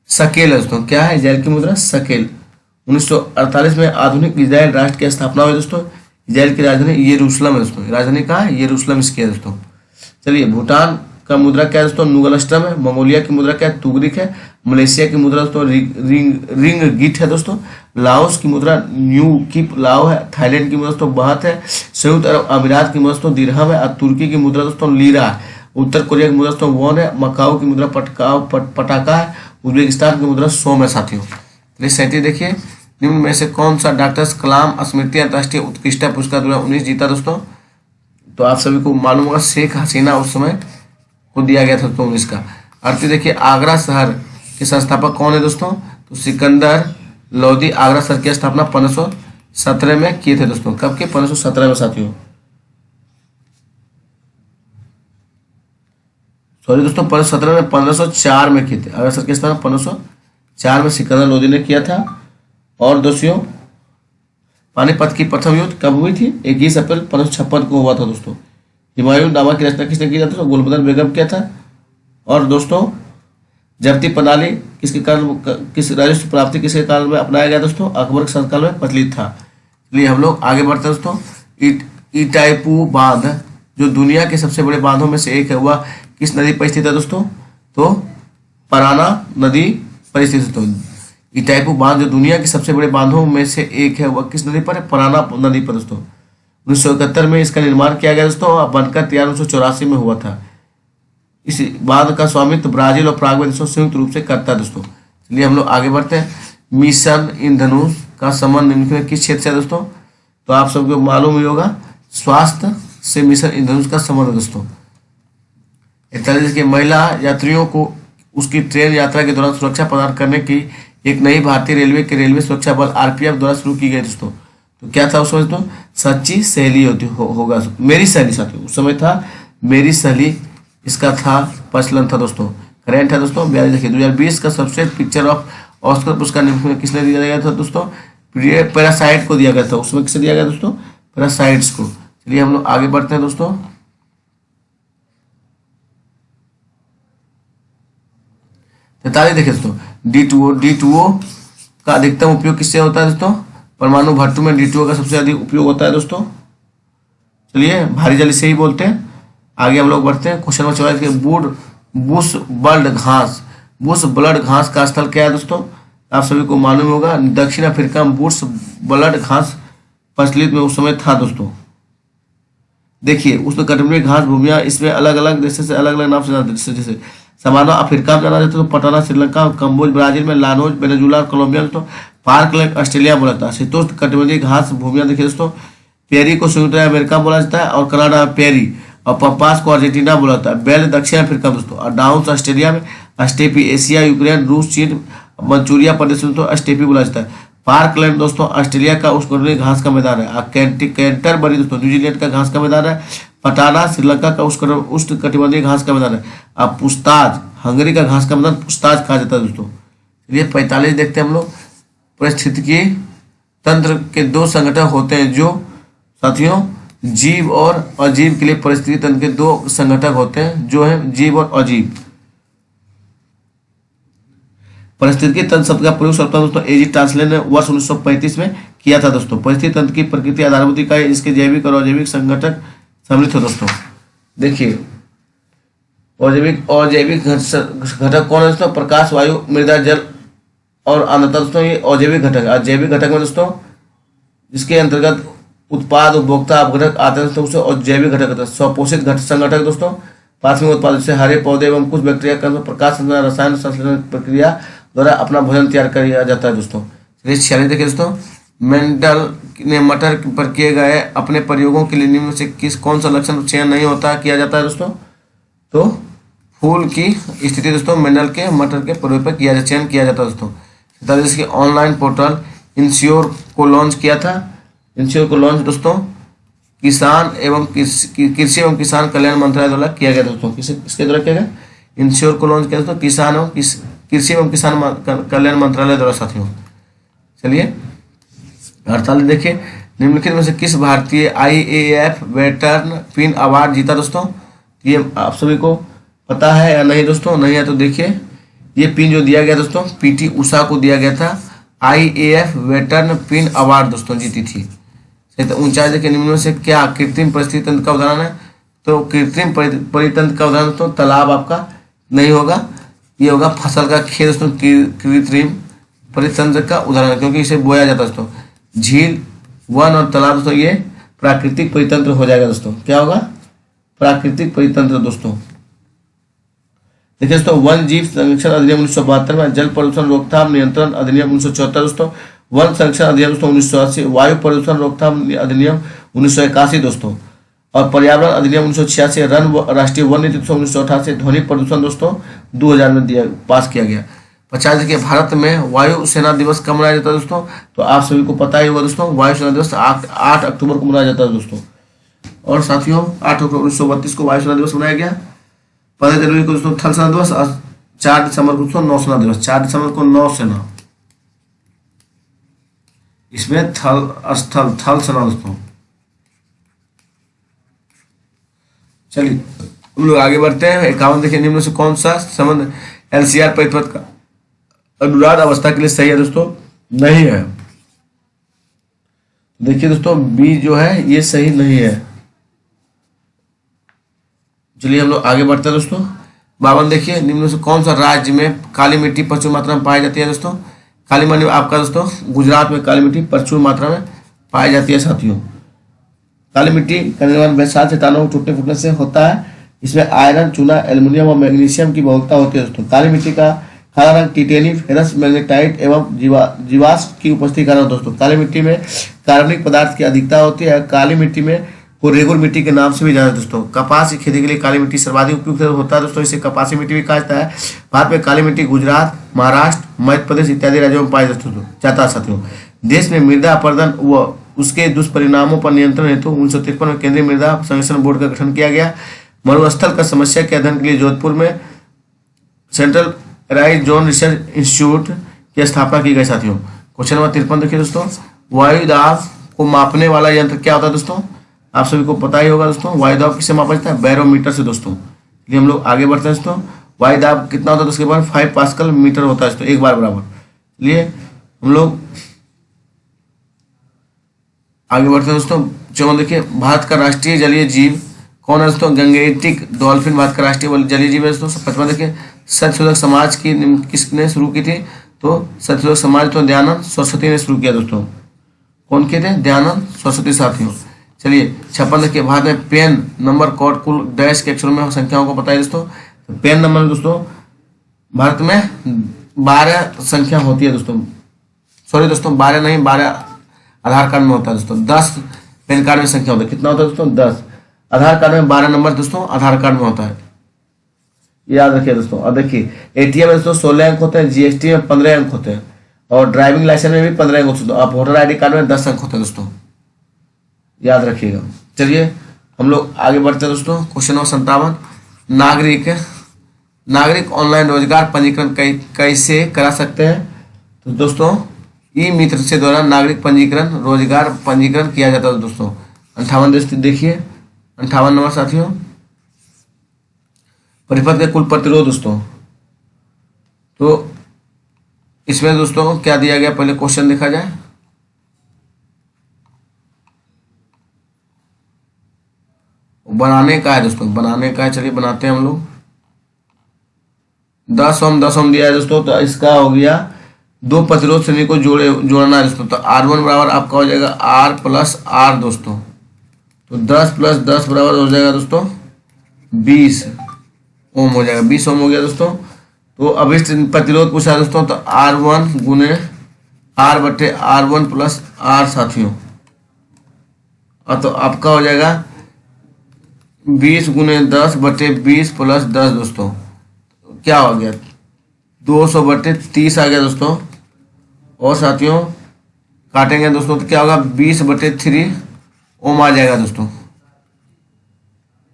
शकेल है दोस्तों। क्या है इजराइल की मुद्रा? शकेल। 1948 में आधुनिक इजराइल राष्ट्र की स्थापना हुई दोस्तों। इजराइल की राजधानी यरूशलेम है दोस्तों। राजधानी कहाँ है? यरूशलेम इसकी है दोस्तों। चलिए भूटान का मुद्रा क्या है दोस्तों? नुगलस्टम है। मंगोलिया की मुद्रा क्या है? तुगरिक है। मलेशिया की मुद्रा दोस्तों रिंग गिट है दोस्तों। लाओस की मुद्रा न्यू किप लाओ है। थाईलैंड की मुद्रा दोस्तों बात है। संयुक्त अरब अमीरात की मुद्रा दोस्तों दिरहम है। और तुर्की की मुद्रा दोस्तों लीरा है। उत्तर कोरिया की मुद्रा दोस्तों वॉन है। मकाओ की मुद्रा पटाका है। उज्बेकिस्तान की मुद्रा सोम है साथियों। चलिए 37 देखिए, निम्न में से कौन सा डॉक्टर कलाम स्मृति अंतर्राष्ट्रीय उत्कृष्टता पुरस्कार 2019 जीता दोस्तों? तो आप सभी को मालूम होगा शेख हसीना उस समय को दिया गया था 2019 का। 38 देखिए, आगरा शहर के संस्थापक कौन है दोस्तों? तो सिकंदर लोदी। आगरा शहर की स्थापना 1517 में किए थे दोस्तों। कब के? 1517 में साथियों। सॉरी दोस्तों, 1517 में 1504 में किए थे। आगरा शहर की स्थापना 1504 में सिकंदर लोदी ने किया था। और दोस्तों पानीपत की प्रथम युद्ध कब हुई थी? 21 अप्रैल 1556 को हुआ था दोस्तों। हुमायूं नामा की रचना किसने की था दोस्तों? गुलबदन बेगम किया था। और दोस्तों जब्ती प्रणाली किसके कारण, किस राजस्व प्राप्ति किसके काल में अपनाया गया दोस्तों? अकबर के शासनकाल में प्रचलित था। चलिए हम लोग आगे बढ़ते हैं दोस्तों। इटाईपू बांध जो दुनिया के सबसे बड़े बांधों में से एक है, वह किस नदी पर स्थित है दोस्तों? तो पराना नदी पर स्थित है दोस्तों। इटाईपू बांध जो दुनिया के सबसे बड़े बांधों में से एक है, वह किस नदी पर है? पराना नदी पर दोस्तों। 1971 में इसका निर्माण किया गया दोस्तों और बनकर तैयार 1984 में हुआ था। इस बांध का स्वामित्व ब्राजील और प्राग में संयुक्त रूप से करता है दोस्तों। चलिए हम लोग आगे बढ़ते हैं। मिशन इंद्रधनुष का संबंध निम्नलिखित में किस क्षेत्र से है दोस्तों? तो आप सबको मालूम ही होगा, स्वास्थ्य से मिशन इंद्रधनुष का संबंध है दोस्तों। 41 की महिला यात्रियों को उसकी ट्रेन यात्रा के दौरान सुरक्षा प्रदान करने की एक नई भारतीय रेलवे के रेलवे सुरक्षा बल आरपीएफ द्वारा शुरू की गई दोस्तों। तो क्या था उस समय दोस्तों? सच्ची सहेली होगा, मेरी सहेली साथियों। उस समय था मेरी सहेली, इसका था प्रचलन था दोस्तों। करेंट है दोस्तों 42। देखिए 2020 का सबसे पिक्चर ऑफ ऑस्कर पुरस्कार किसने दिया गया था दोस्तों? पैरासाइट को दिया गया था। उसमें किसे दिया गया दोस्तों? पैरासाइट्स को। चलिए हम लोग आगे बढ़ते हैं दोस्तों। 43 देखिए दोस्तों, D2O का अधिकतम उपयोग किससे होता है दोस्तों? परमाणु भट्टू में D2O का सबसे अधिक उपयोग होता है दोस्तों। चलिए भारी जल से ही बोलते हैं। आगे हम लोग बढ़ते हैं। क्वेश्चन नंबर 44 बुश बल्ड घास। बुश ब्लड घास का स्थल क्या है दोस्तों? आप सभी को मालूम होगा, दक्षिण अफ्रीका में बुश ब्लड घास प्रचलित में उस समय था दोस्तों। देखिए उष्णकटिबंधीय घास भूमिया इसमें अलग अलग देशों से अलग अलग नाम से जाना, जैसे समाना अफ्रीका में जाना जाता है तो पटाना श्रीलंका, कंबोज ब्राजील में, लानोज वेनेजुला कोलंबिया दोस्तों, पार्कलैंड ऑस्ट्रेलिया बोला जाता है। शीतोष्ण कटिबंधीय घास भूमिया देखिए दोस्तों, पेरी को संयुक्त अमेरिका बोला जाता है और कनाडा में पेरी, और पपास को अर्जेंटीना बोला जाता है। बेल दक्षिण अफ्रीका दोस्तों, और डाउन्स ऑस्ट्रेलिया में, स्टेपी एशिया, यूक्रेन, रूस, चीन, मंचूरिया प्रदेश दोस्तों स्टेपी बोला जाता है। पार्कलैंड दोस्तों ऑस्ट्रेलिया का उष्णकटिबंधीय घास का मैदान है। कैंटरबरी दोस्तों न्यूजीलैंड का घास का मैदान है। पटाना श्रीलंका का उष्णकटिबंधीय घास का मैदान है। अब पुस्ताज हंगरी का घास का मैदान पुस्ताज कहा जाता है दोस्तों। चलिए 45 देखते हैं हम लोग। पारिस्थितिकी तंत्र के दो संगठन होते हैं जो साथियों जीव और अजीव के लिए परिस्थिति तंत्र के दो संगठक होते हैं जो है जीव और अजीव। परिस्थितिकी तंत्र शब्द का प्रयोग सर्वप्रथम दोस्तों एजी टांसले ने वर्ष 1935 में किया था दोस्तों। परिस्थिति तंत्र की प्रकृति आधारभूत इकाई इसके जैविक और अजैविक संगठक सम्मिलित है दोस्तों। देखिए अजैविक घटक कौन है दोस्तों? प्रकाश, वायु, मृदा, जल और आर्द्रता दोस्तों, ये अजैविक घटक है। जैविक घटक में दोस्तों जिसके अंतर्गत उत्पाद उपभोक्ता अपघटक आते हैं दोस्तों उसे जैविक घटक होता है। स्वपोषित संगठक दोस्तों प्राथमिक उत्पाद जैसे हरे पौधे एवं कुछ बैक्टीरिया का प्रकाश रसायन संश्लेषण प्रक्रिया द्वारा अपना भोजन तैयार किया जाता है दोस्तों। चलिए 46 देखिए दोस्तों, मेंडल ने मटर पर किए गए अपने प्रयोगों के लिए निम्न से कौन सा लक्षण चयन नहीं होता किया जाता है दोस्तों? तो फूल की स्थिति दोस्तों मेंडल के मटर के प्रयोग पर चयन किया जाता है दोस्तों। इसके ऑनलाइन पोर्टल इंश्योर को लॉन्च किया था। इंश्योर को लॉन्च दोस्तों किसान एवं कृषि एवं किसान कल्याण मंत्रालय द्वारा किया गया दोस्तों। किसके द्वारा किया गया? इंश्योर को लॉन्च किया दोस्तों किसान एवं कृषि एवं किसान कल्याण मंत्रालय द्वारा साथियों। चलिए 48 देखिए, निम्नलिखित में से किस भारतीय IAAF वेटरन पिन अवार्ड जीता दोस्तों? ये आप सभी को पता है या नहीं दोस्तों? नहीं है तो देखिए, ये पिन जो दिया गया दोस्तों PT उषा को दिया गया था। IAAF वेटरन पिन अवार्ड दोस्तों जीती थी। ऊंचाई देखिए, निम्न में से क्या कृत्रिम परिस्थिति तंत्र का उदाहरण है? तो कृत्रिम परितंत्र का उदाहरण दोस्तों तालाब आपका नहीं होगा, ये होगा फसल का खेत दोस्तों कृत्रिम परितंत्र का उदाहरण, क्योंकि इसे बोया जाता है दोस्तों। झील, वन और तालाब दोस्तों ये प्राकृतिक परितंत्र हो जाएगा दोस्तों। क्या होगा? प्राकृतिक परितंत्र दोस्तों। देखिए दोस्तों, वन जीव संरक्षण अधिनियम 1972 में, जल प्रदूषण रोकथाम नियंत्रण अधिनियम 1974 दोस्तों, वन संरक्षण अधिनियम दोस्तों 1980, वायु प्रदूषण रोकथाम अधिनियम 1981 दोस्तों, और पर्यावरण अधिनियम 1986, राष्ट्रीय वन नीति 1988, ध्वनि प्रदूषण दोस्तों 2000 में पास किया गया। 50 देखिए, भारत में वायु सेना दिवस कब मनाया जाता है दोस्तों? तो आप सभी को पता ही होगा दोस्तों, वायु सेना दिवस 8 अक्टूबर को मनाया जाता है दोस्तों। और साथियों 8 अक्टूबर 1932 को वायु सेना दिवस मनाया गया। 15 जनवरी को दोस्तों थल सेना दिवस और 4 दिसंबर को दोस्तों नौसेना दिवस। 4 दिसंबर को नौसेना, इसमें थल थल सेना दोस्तों। चलिए हम लोग आगे बढ़ते हैं। 51 देखिए, निम्न से कौन सा संबंध एलसीआर परिपथ का अनुनाद अवस्था के लिए सही है दोस्तों? नहीं है। देखिए दोस्तों बी जो है ये सही नहीं है। चलिए हम लोग आगे बढ़ते हैं दोस्तों। 52 देखिए, निम्न से कौन सा राज्य में काली मिट्टी प्रचुर मात्रा में पाई जाती है दोस्तों? काली मिट्टी आपका दोस्तों गुजरात में काली मिट्टी प्रचुर मात्रा में पाई जाती है साथियों। काली मिट्टी का निर्माण बैसाल चट्टानों को टूटने फूटने से होता है। इसमें आयरन, चूना, एल्युमिनियम और मैग्नीशियम की बहुलता होती है दोस्तों। काली मिट्टी का काला रंग टिटेनियम, फेरस, मैग्नेटाइट एवं जीवाश्म की उपस्थिति के कारण दोस्तों। काली मिट्टी में कार्बनिक पदार्थ की अधिकता होती है। काली मिट्टी में को रेगुर मिट्टी के नाम से भी जाना है दोस्तों। कपास की खेती के लिए काली मिट्टी सर्वाधिक उपयुक्त होता है दोस्तों, इसे कपासी मिट्टी भी कहा जाता है। भारत में काली मिट्टी गुजरात, महाराष्ट्र, मध्य प्रदेश इत्यादि राज्यों में पाई जाता है साथियों। देश में मृदा अपरदन व उसके दुष्परिणामों पर नियंत्रण हेतु 1953 में केंद्रीय मृदा संरक्षण बोर्ड का गठन किया गया। मरुस्थल का समस्या के अध्ययन के लिए जोधपुर में central rise zone research institute की स्थापना की गई साथियों। क्वेश्चन नंबर 53 देखिए दोस्तों, वायु दाब को मापने वाला यंत्र क्या होता है दोस्तों? आप सभी को पता ही होगा दोस्तों, वायु दाब किससे मापा जाता है? बैरोमीटर से दोस्तों। इसलिए हम लोग आगे बढ़ते हैं दोस्तों। वायु दाब कितना होता है? उसके बाद 5 पास्कल मीटर होता है दोस्तों, एक बार बराबर। इसलिए हम लोग आगे बढ़ते हैं दोस्तों। चलो देखिए, भारत का राष्ट्रीय जलीय जीव कौन है दोस्तों? गंगेटिक डॉल्फिन भारत का राष्ट्रीय जलीय जीव है दोस्तों। 55 देखिए, सत्यशोधक समाज की किसने शुरू की थी? तो सत्यशोधक समाज तो दयानंद सरस्वती ने शुरू किया दोस्तों। कौन किए थे? दयानंद सरस्वती साथियों। चलिए 56 देखिए, भारत में पेन नंबर कोड कुल डैश के अक्षरों में संख्याओं को बताइए दोस्तों। तो पेन नंबर दोस्तों भारत में 12 संख्या होती है दोस्तों। सॉरी दोस्तों 12 नहीं, 12 आधार कार्ड में होता है दोस्तों। 10 पैन कार्ड में संख्या होता है। कितना होता है दोस्तों? 10। आधार कार्ड में 12 नंबर दोस्तों आधार कार्ड में होता है, याद रखिए दोस्तों। और देखिए एटीएम में दोस्तों 16 अंक होते हैं, जीएसटी में 15 अंक होते हैं और ड्राइविंग लाइसेंस में भी 15 अंक होते हैं। आप वोटर आईडी कार्ड में 10 अंक होते हैं दोस्तों, याद रखिएगा। चलिए हम लोग आगे बढ़ते हैं दोस्तों। क्वेश्चन नंबर 57, नागरिक ऑनलाइन रोजगार पंजीकरण कैसे करा सकते हैं? तो दोस्तों ई मित्र से द्वारा नागरिक पंजीकरण रोजगार पंजीकरण किया जाता है दोस्तों। 58 देखिए, 58 नंबर साथियों, परिपथ के कुल प्रतिरोध दोस्तों। तो इसमें दोस्तों क्या दिया गया, पहले क्वेश्चन देखा जाए। बनाने का है दोस्तों, बनाने का है। चलिए बनाते हैं हम लोग। 10 ओम 10 ओम दिया है दोस्तों। तो इसका हो गया दो प्रतिरोध श्रेणी को जोड़ना है दोस्तों। तो R1 बराबर आपका हो जाएगा R प्लस R दोस्तों। तो 10 प्लस 10 बराबर हो जाएगा दोस्तों 20 ओम हो जाएगा। 20 ओम हो गया दोस्तों। तो अब इस प्रतिरोध पूछा दोस्तों, तो R1 गुने R बटे R1 प्लस R साथियों। और तो आपका हो जाएगा 20 गुने 10 बटे 20 प्लस 10 दोस्तों। क्या हो गया? 200 बटे 30 आ गया दोस्तों। और साथियों काटेंगे दोस्तों तो क्या होगा? 20 बटे 3 ओम आ जाएगा दोस्तों।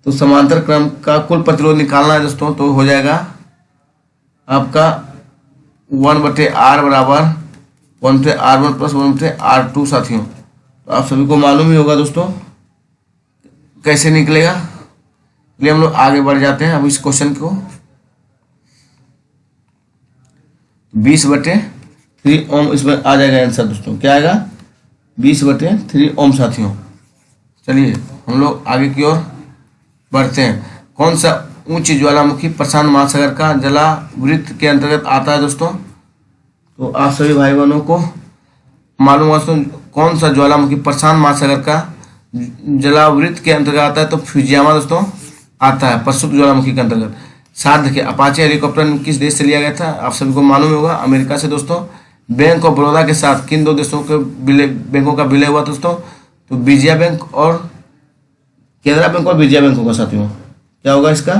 तो समांतर क्रम का कुल प्रतिरोध निकालना है दोस्तों। तो हो जाएगा आपका 1 बटे R बराबर 1 बटे R1 प्लस 1 बटे R2 साथियों। तो आप सभी को मालूम ही होगा दोस्तों कैसे निकलेगा। इसलिए हम लोग आगे बढ़ जाते हैं अब इस क्वेश्चन को। 20 बटे 3 ओम इसमें आ जाएगा आंसर दोस्तों। क्या आएगा? 20 बटे 3 ओम साथियों। चलिए हम लोग आगे की ओर बढ़ते हैं। कौन सा उच्च ज्वालामुखी प्रशांत महासागर का जलावृत्त के अंतर्गत आता है दोस्तों? तो आप सभी भाई बहनों को मालूम है दोस्तों कौन सा ज्वालामुखी प्रशांत महासागर का जलावृत्त के अंतर्गत आता है? तो फ्यूजियामा दोस्तों आता है प्रस्तुत ज्वालामुखी के अंतर्गत। साथ देखिए अपाचे हेलीकॉप्टर किस देश से लिया गया था? आप सभी को मालूम होगा अमेरिका से दोस्तों। बैंक ऑफ बड़ौदा के साथ किन दो देशों के बैंकों का विलय हुआ दोस्तों? तो विजया बैंक और केनरा बैंक और विजया बैंक होगा साथियों। क्या होगा इसका?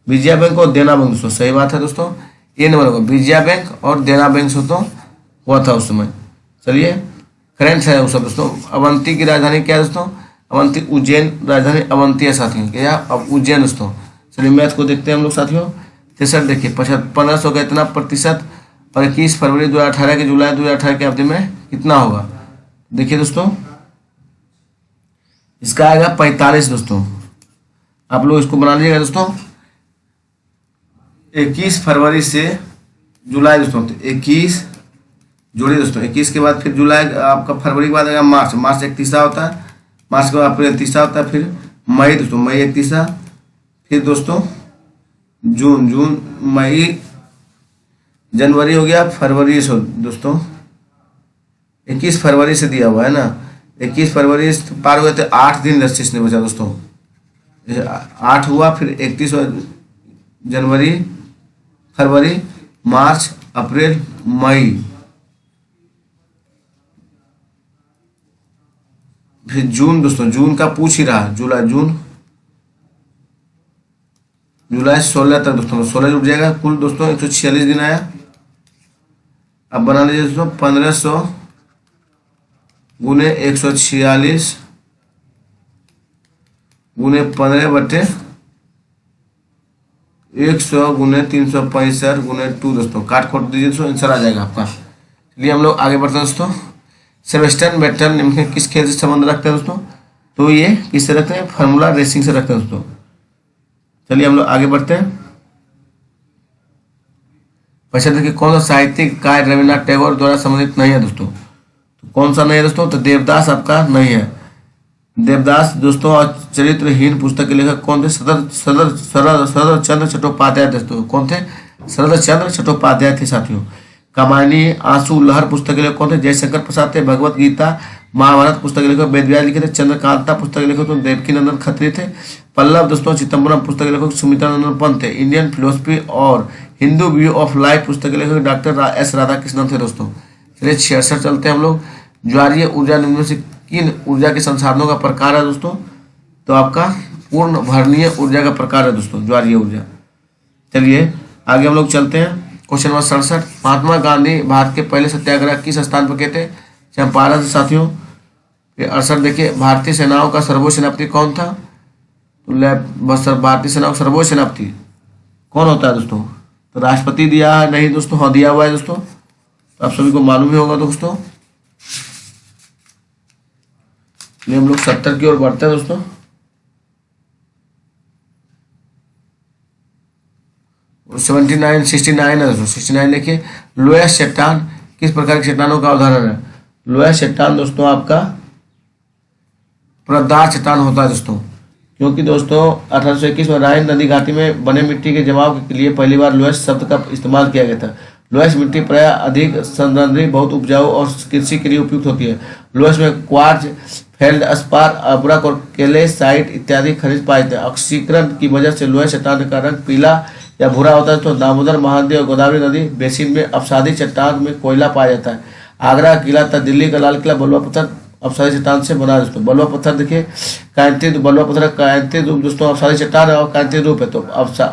विजया बैंक और देना बैंक दोस्तों। सही बात है दोस्तों। ये नंबर होगा। विजया बैंक और देना बैंक से तो हुआ था उस समय। चलिए करेंट है उस दोस्तों। अवंती की राजधानी क्या है दोस्तों? अवंती उज्जैन राजधानी अवंती है साथियों, क्या अब उज्जैन दोस्तों। चलिए मैथ को देखते हैं हम लोग साथियों। 63 देखिए 1500 का इतना प्रतिशत और 21 फरवरी 2018 के जुलाई 2018 की अवधि में कितना होगा? देखिए दोस्तों इसका आएगा 45 दोस्तों। आप लोग इसको बना लीजिएगा दोस्तों। 21 फरवरी से जुलाई दोस्तों, तो 21 जोड़िए दोस्तों। 21 के बाद फिर जुलाई आपका, फरवरी के बाद आएगा मार्च, मार्च एक तीसरा होता है, मार्च के बाद अप्रैल तीसरा होता है, फिर मई दोस्तों, मई एक तीसरा, फिर दोस्तों जून, जून मई जनवरी हो गया, फरवरी से दोस्तों 21 फरवरी से दिया हुआ है ना, 21 फरवरी पार हुए थे, 8 दिन 10 ने बचा दोस्तों। 8 हुआ, फिर 31 जनवरी, फरवरी, मार्च, अप्रैल, मई, फिर जून दोस्तों। जून का पूछ ही रहा, जुलाई, जून जुलाई 16 तक दोस्तों, 16 जुट जाएगा कुल दोस्तों। 146 दिन आया। अब बना लीजिए दोस्तों 1500 गुने 146 गुने 15 बटे 100 गुने 365 गुने 2 दोस्तों। काट खोट दीजिए दोस्तों, आंसर आ जाएगा आपका। चलिए हम लोग आगे बढ़ते हैं दोस्तों। सेबेस्टियन वेट्टर निम्नलिखित किस खेल से संबंध रखते हैं दोस्तों? तो ये किससे रखते हैं? फार्मूला रेसिंग से रखते हैं दोस्तों। चलिए हम लोग आगे बढ़ते हैं। पैसा देखिए कौन सा साहित्यिक कार्य रविन्द्रनाथ टैगोर द्वारा संबंधित नहीं है दोस्तों? तो कौन सा नहीं है दोस्तों? तो देवदास आपका नहीं है। देवदास दोस्तों और चरित्रहीन पुस्तक के लेखक कौन थे? शरद चंद्र चट्टोपाध्याय दोस्तों। कौन थे? शरद चंद्र चट्टोपाध्याय थे साथियों। कामायनी आंसू लहर पुस्तक के लेखक कौन थे? जयशंकर प्रसाद थे। भगवत गीता महाभारत पुस्तक के लेखक वेद व्यास लिखे थे। चंद्रकांता पुस्तक के लेखक तो देवकी नंदन खत्री थे। पल्लव दोस्तों चिदम्बरम पुस्तक के लेखक सुमित्रा नंदन पंत थे। इंडियन फिलोसफी और हिंदू व्यू ऑफ लाइफ पुस्तक के लेखक डॉक्टर एस राधाकृष्णन थे दोस्तों। चलिए 66 चलते हैं हम लोग। ज्वारीय ऊर्जा निम्न में से किन ऊर्जा के संसाधनों का प्रकार है दोस्तों? तो आपका पूर्ण भरणीय ऊर्जा का प्रकार है दोस्तों ज्वारीय ऊर्जा। चलिए आगे हम लोग चलते हैं। क्वेश्चन नंबर 67, महात्मा गांधी भारत के पहले सत्याग्रह किस स्थान पर किए थे? चंपारण से साथियों। फिर 68 देखिए भारतीय सेनाओं का सर्वोच्च सेनापति कौन था? तो भारतीय सेनाओं का सर्वोच्च सेनापति कौन होता है दोस्तों? तो राष्ट्रपति दिया है नहीं दोस्तों? हाँ दिया हुआ है दोस्तों, तो आप सभी को मालूम ही होगा दोस्तों। ये हम लोग 70 की ओर बढ़ते हैं दोस्तों। और 69 है दोस्तों। 69 देखिए लोएस्ट चट्टान किस प्रकार की चट्टानों का उदाहरण है? लोएस्ट चट्टान दोस्तों आपका परतदार चट्टान होता है दोस्तों, क्योंकि दोस्तों 1821 में राइन नदी घाटी में बने मिट्टी के जमाव के लिए पहली बार लोएस्ट शब्द का इस्तेमाल किया गया था। लोएस्ट मिट्टी प्रायः अधिक संद्री, बहुत उपजाऊ और कृषि के लिए उपयुक्त होती है। लोएस्ट में क्वार्ट्ज, फेल्डस्पार, अब्रक और कैल्साइट इत्यादि खनिज पाए जाते हैं। ऑक्सीकरण की वजह से लोएस्ट चट्टान का रंग पीला या भूरा होता है। तो दामोदर, महानदी और गोदावरी नदी बेसिन में अपसादी चट्टान में कोयला पाया जाता है। आगरा किला तथा दिल्ली का लाल किला बलुआ पत्थर अपसादी चट्टान से बना दोस्तों। बलुआ पत्थर देखिए कांतित, बलुआ पत्थर का कांतित रूप दोस्तों अपसादी चट्टान और कांतित रूप है। तो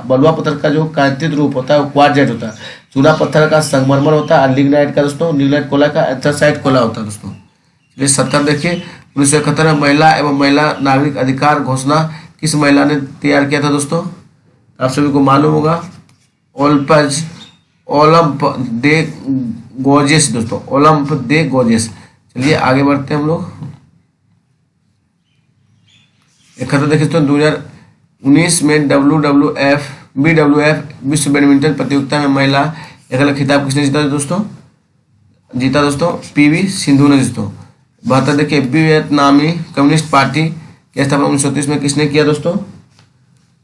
बलुआ पत्थर का जो कांतित रूप होता है वो क्वार्ट्ज होता है। चूना पत्थर का संगमरमर होता है। और लिग्नाइट का दोस्तों, लिग्नाइट कोला का एंथ्रासाइट कोला होता है दोस्तों। ये 70 देखिए 1971 में महिला एवं महिला नागरिक अधिकार घोषणा किस महिला ने तैयार किया था दोस्तों? आप सभी को मालूम होगा ओलंप दे गोजेस दोस्तों, ओलंप दे गोजेस। चलिए आगे बढ़ते हैं हम लोग। 71 देखिए दोस्तों 2019 में BWF विश्व बैडमिंटन प्रतियोगिता में महिला एकल खिताब किसने जीता दोस्तों? PV सिंधु ने दोस्तों। 72 देखिए वियतनामी कम्युनिस्ट पार्टी की स्थापना 1930 में किसने किया दोस्तों?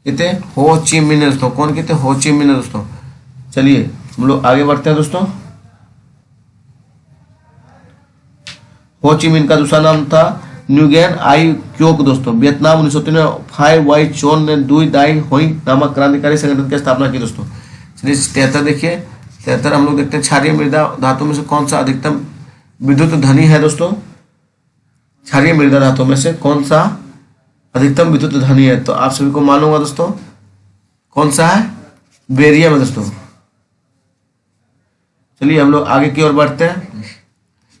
कितने? हो ची मिन दोस्तों। कौन कहते? हो ची मिन दोस्तों। चलिए हम लोग आगे बढ़ते हैं दोस्तों। हो ची मिन का दूसरा नाम था न्यूगेन आई क्योक दोस्तों। वियतनाम 1903 में फाई वाई चोन ने दुई दाई होई नामक क्रांतिकारी संगठन की स्थापना की दोस्तों। चलिए 73 देखिए 73 हम लोग देखते हैं क्षारीय मृदा धातु में से कौन सा अधिकतम विद्युत धनी है दोस्तों? क्षारीय मृदा धातु में से कौन सा अधिकतम विद्युत धनी है? तो आप सभी को मालूम होगा दोस्तों कौन सा है? बेरियम है दोस्तों। चलिए हम लोग आगे की ओर बढ़ते हैं।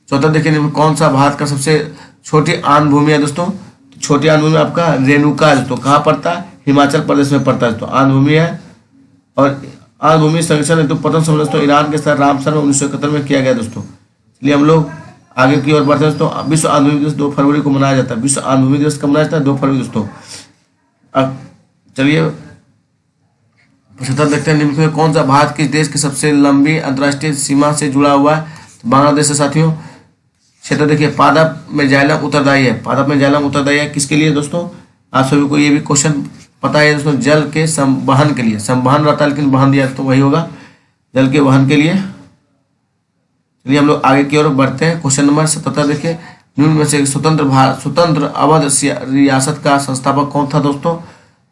चौथा देखिए, निम्न कौन सा भारत का सबसे छोटी आन भूमि है दोस्तों? तो छोटी आन भूमि आपका रेणुका है दोस्तों। कहाँ पड़ता है? हिमाचल प्रदेश में पड़ता है दोस्तों। आन भूमि है। और आन भूमि संरक्षण हेतु प्रथम सम्मेलन दोस्तों ईरान के साथ रामसर में 1971 में किया गया दोस्तों। चलिए हम लोग आगे की ओर बढ़ते हैं दोस्तों। विश्व आन भूमि दिवस 2 फरवरी को मनाया जाता है। विश्व आन भूमि दिवस कब मनाया जाता है? 2 फरवरी दोस्तों। अब चलिए 75 देखते हैं, निम्न में कौन सा भारत किस देश की सबसे लंबी अंतर्राष्ट्रीय सीमा से जुड़ा हुआ है? तो बांग्लादेश से साथियों। क्षेत्र देखिए, पादप में जाइलम उत्तरदायी है। पादप में जाइलम उत्तरदायी है किसके लिए दोस्तों? आप सभी को ये भी क्वेश्चन पता है दोस्तों, जल के संवहन के लिए। संवहन रहता है लेकिन वहन दिया तो वही होगा, जल के वहन के लिए। चलिए हम लोग आगे की ओर बढ़ते हैं। क्वेश्चन नंबर 77 देखिए, निम्न में से स्वतंत्र अवध रियासत का संस्थापक कौन था दोस्तों?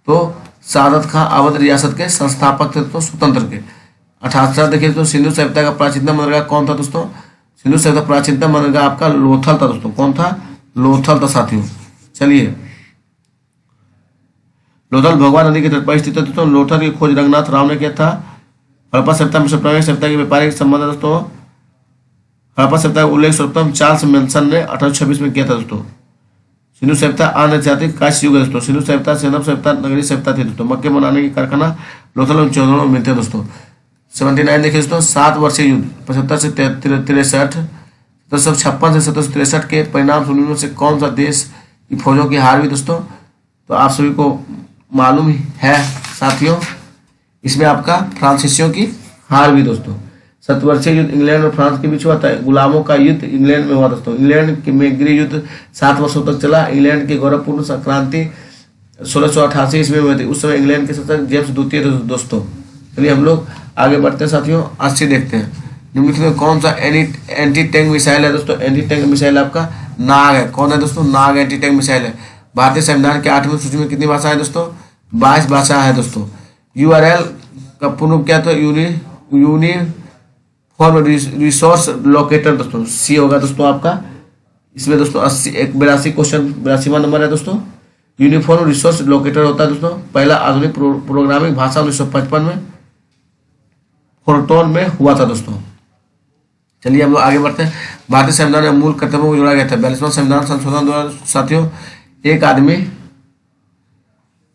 तो सादत खां अवध रियासत के संस्थापक थे दोस्तों, स्वतंत्र के। 78 देखिए दोस्तों, सिंधु सभ्यता का प्राचीनतम बंदरगाह कौन था दोस्तों? सिंधु सभ्यता प्राचीनतम बंदरगाह आपका लोथल था दोस्तों। कौन था? लोथल था साथियों। चलिए, लोथल भगवान नदी के तट पर स्थित है दोस्तों। लोथल की खोज रंगनाथ राव ने किया था। हड़प्पा सभ्यता मेसोपोटामिया सभ्यता के व्यापारिक संबंध है दोस्तों। हड़प्पा सभ्यता का उल्लेख सर्वप्रथम चार्ल्स मेंशन ने 1826 में किया था दोस्तों। सिंधु सभ्यता आनैतिहासिक कांस्य युग है दोस्तों। सिंधु सभ्यता सेनब सभ्यता नगरीय सभ्यता थी दोस्तों। मक्के बनाने की कारखाना लोथल और चौधरी में मिलते हैं दोस्तों। 79 देखिए दोस्तों, 7 वर्षीय युद्ध 75 से 63, 1756 से 1763 के परिणाम सुनने से कौन सा देश की फौजों की हार हुई दोस्तों? तो आप सभी को मालूम ही है साथियों, इसमें आपका फ्रांसीसियों की हार हुई दोस्तों। 7 वर्षीय युद्ध इंग्लैंड और फ्रांस के बीच हुआ था। गुलामों का युद्ध इंग्लैंड में हुआ दोस्तों। इंग्लैंड में गृह युद्ध 7 वर्षों तक चला। इंग्लैंड की गौरवपूर्ण संक्रांति 1688 ईस्वी में हुई थी। उस समय इंग्लैंड के शासक जेम्स द्वितीय थे दोस्तों। चलिए हम लोग आगे बढ़ते हैं साथियों। 80 देखते हैं, निम्नलिखित में कौन सा एंटी टैंक मिसाइल है दोस्तों? एंटी टैंक मिसाइल आपका नाग है। कौन है दोस्तों? नाग एंटी टैंक मिसाइल है। भारतीय संविधान के 8वीं सूची में कितनी भाषा है दोस्तों? 22 भाषा है दोस्तों। URL का पूर्ण रूप क्या था? यूनिफॉर्म रिसोर्स लोकेटर दोस्तों। सी होगा दोस्तों आपका इसमें दोस्तों। 82 क्वेश्चन 82वां नंबर है दोस्तों। यूनिफॉर्म रिसोर्स लोकेटर होता है दोस्तों। पहला आधुनिक प्रोग्रामिंग भाषा 1955 में फोर्टोन में हुआ था दोस्तों। चलिए हम लोग आगे बढ़ते हैं। भारतीय संविधान में मूल कर्तव्यों को जोड़ा गया था। 42वां संविधान संशोधन द्वारा साथियों, एक आदमी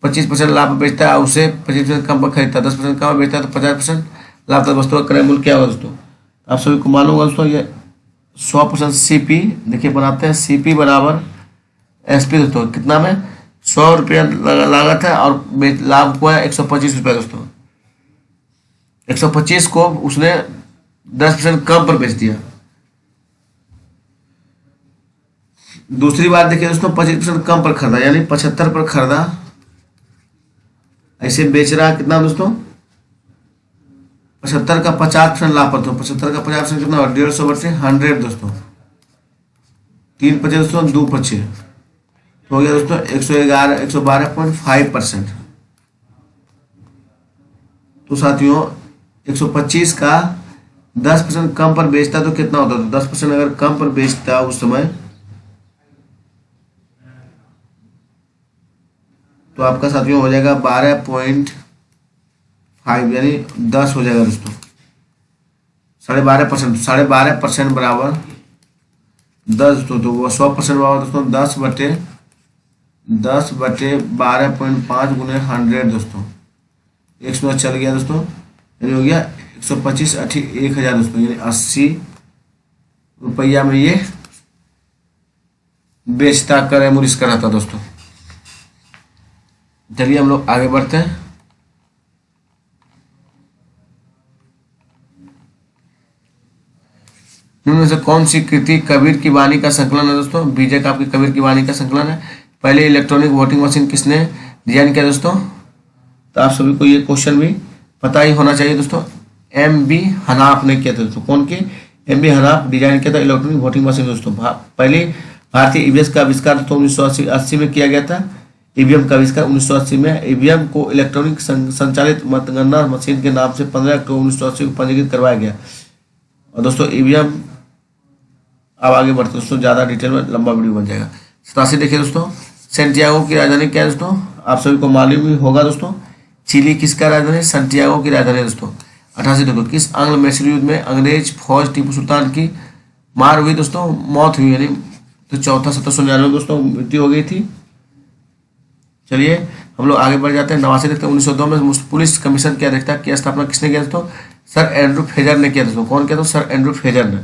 25% लाभ पर बेचता है, उसे 25% कम पर खरीदता है। 10% कम बेचता है तो 50% लाभ तक वस्तु का क्रय मूल्य क्या होगा दोस्तों? आप सभी को मालूम होगा दोस्तों, ये 100% CP देखिए बनाते हैं। CP बराबर SP दोस्तों। कितना में? 100 रुपया लागत है और लाभ हुआ है 125 रुपया दोस्तों। 125 को उसने 10% कम पर बेच दिया। दूसरी बात देखिए दोस्तों, 25% कम पर खरीदा यानी 75 पर खरीदा। ऐसे बेच रहा कितना दोस्तों? 75 का 50% लाभ पर दोस्तों। 75 का 50% कितना? 150 वर्ष 100 दोस्तों। 3 पचे दोस्तों, 2 पचे तो हो गया दोस्तों 112.5%। तो साथियों 125 का 10% कम पर बेचता तो कितना होता? तो 10% अगर कम पर बेचता उस समय तो आपका साथियों हो जाएगा 12.5 यानी 10 हो जाएगा दोस्तों। 12.5%, 12.5% बराबर 10 दोस्तों। तो वो 100% बराबर दोस्तों 10 बटे 12.5 गुने 100 दोस्तों। 100 चल गया दोस्तों, यानी हो गया 125 1000 दोस्तों, यानी 80 रुपया में ये बेचता क्रय मूल्य इसका रहता दोस्तों। चलिए हम लोग आगे बढ़ते हैं। निम्न में से कौन सी कृति कबीर की वाणी का संकलन है दोस्तों? बीजक आपकी कबीर की वाणी का संकलन है। पहले इलेक्ट्रॉनिक वोटिंग मशीन किसने डिजाइन किया दोस्तों? तो आप सभी को ये क्वेश्चन भी पता ही होना चाहिए दोस्तों। MB हनाफ ने किया था दोस्तों। कौन के? MB हनाफ डिजाइन किया था इलेक्ट्रॉनिक वोटिंग मशीन दोस्तों। पहले भारतीय EVS का आविष्कार दोस्तों 1980 में किया गया था। EVM का आविष्कार 1980 में। EVM को इलेक्ट्रॉनिक संचालित मतगणना मशीन के नाम से 15 अक्टूबर 1980 को पंजीकृत करवाया गया। और दोस्तों EVM अब आगे बढ़ते दोस्तों, ज़्यादा डिटेल में लंबा वीडियो बन जाएगा। 87 देखिए दोस्तों, सैंटियागो की राजधानी क्या है दोस्तों? आप सभी को मालूम ही होगा दोस्तों। चिली किसका राजधानी? सैंटियागो की राजधानी दोस्तों। 88 देखो, किस आंग्ल मैसूर युद्ध में अंग्रेज फौज टीपू सुल्तान की मार हुई दोस्तों, मौत हुई, यानी तो चौथा 1799 दोस्तों मृत्यु हो गई थी। चलिए हम लोग आगे बढ़ जाते हैं। 89 देखते हैं 1902 में पुलिस कमीशन क्या देखता है, की स्थापना किसने किया दोस्तों, सर एंड्रू फ्रेजर ने किया दोस्तों। कौन किया दोस्तों, सर एंड्रू फ्रेजर ने।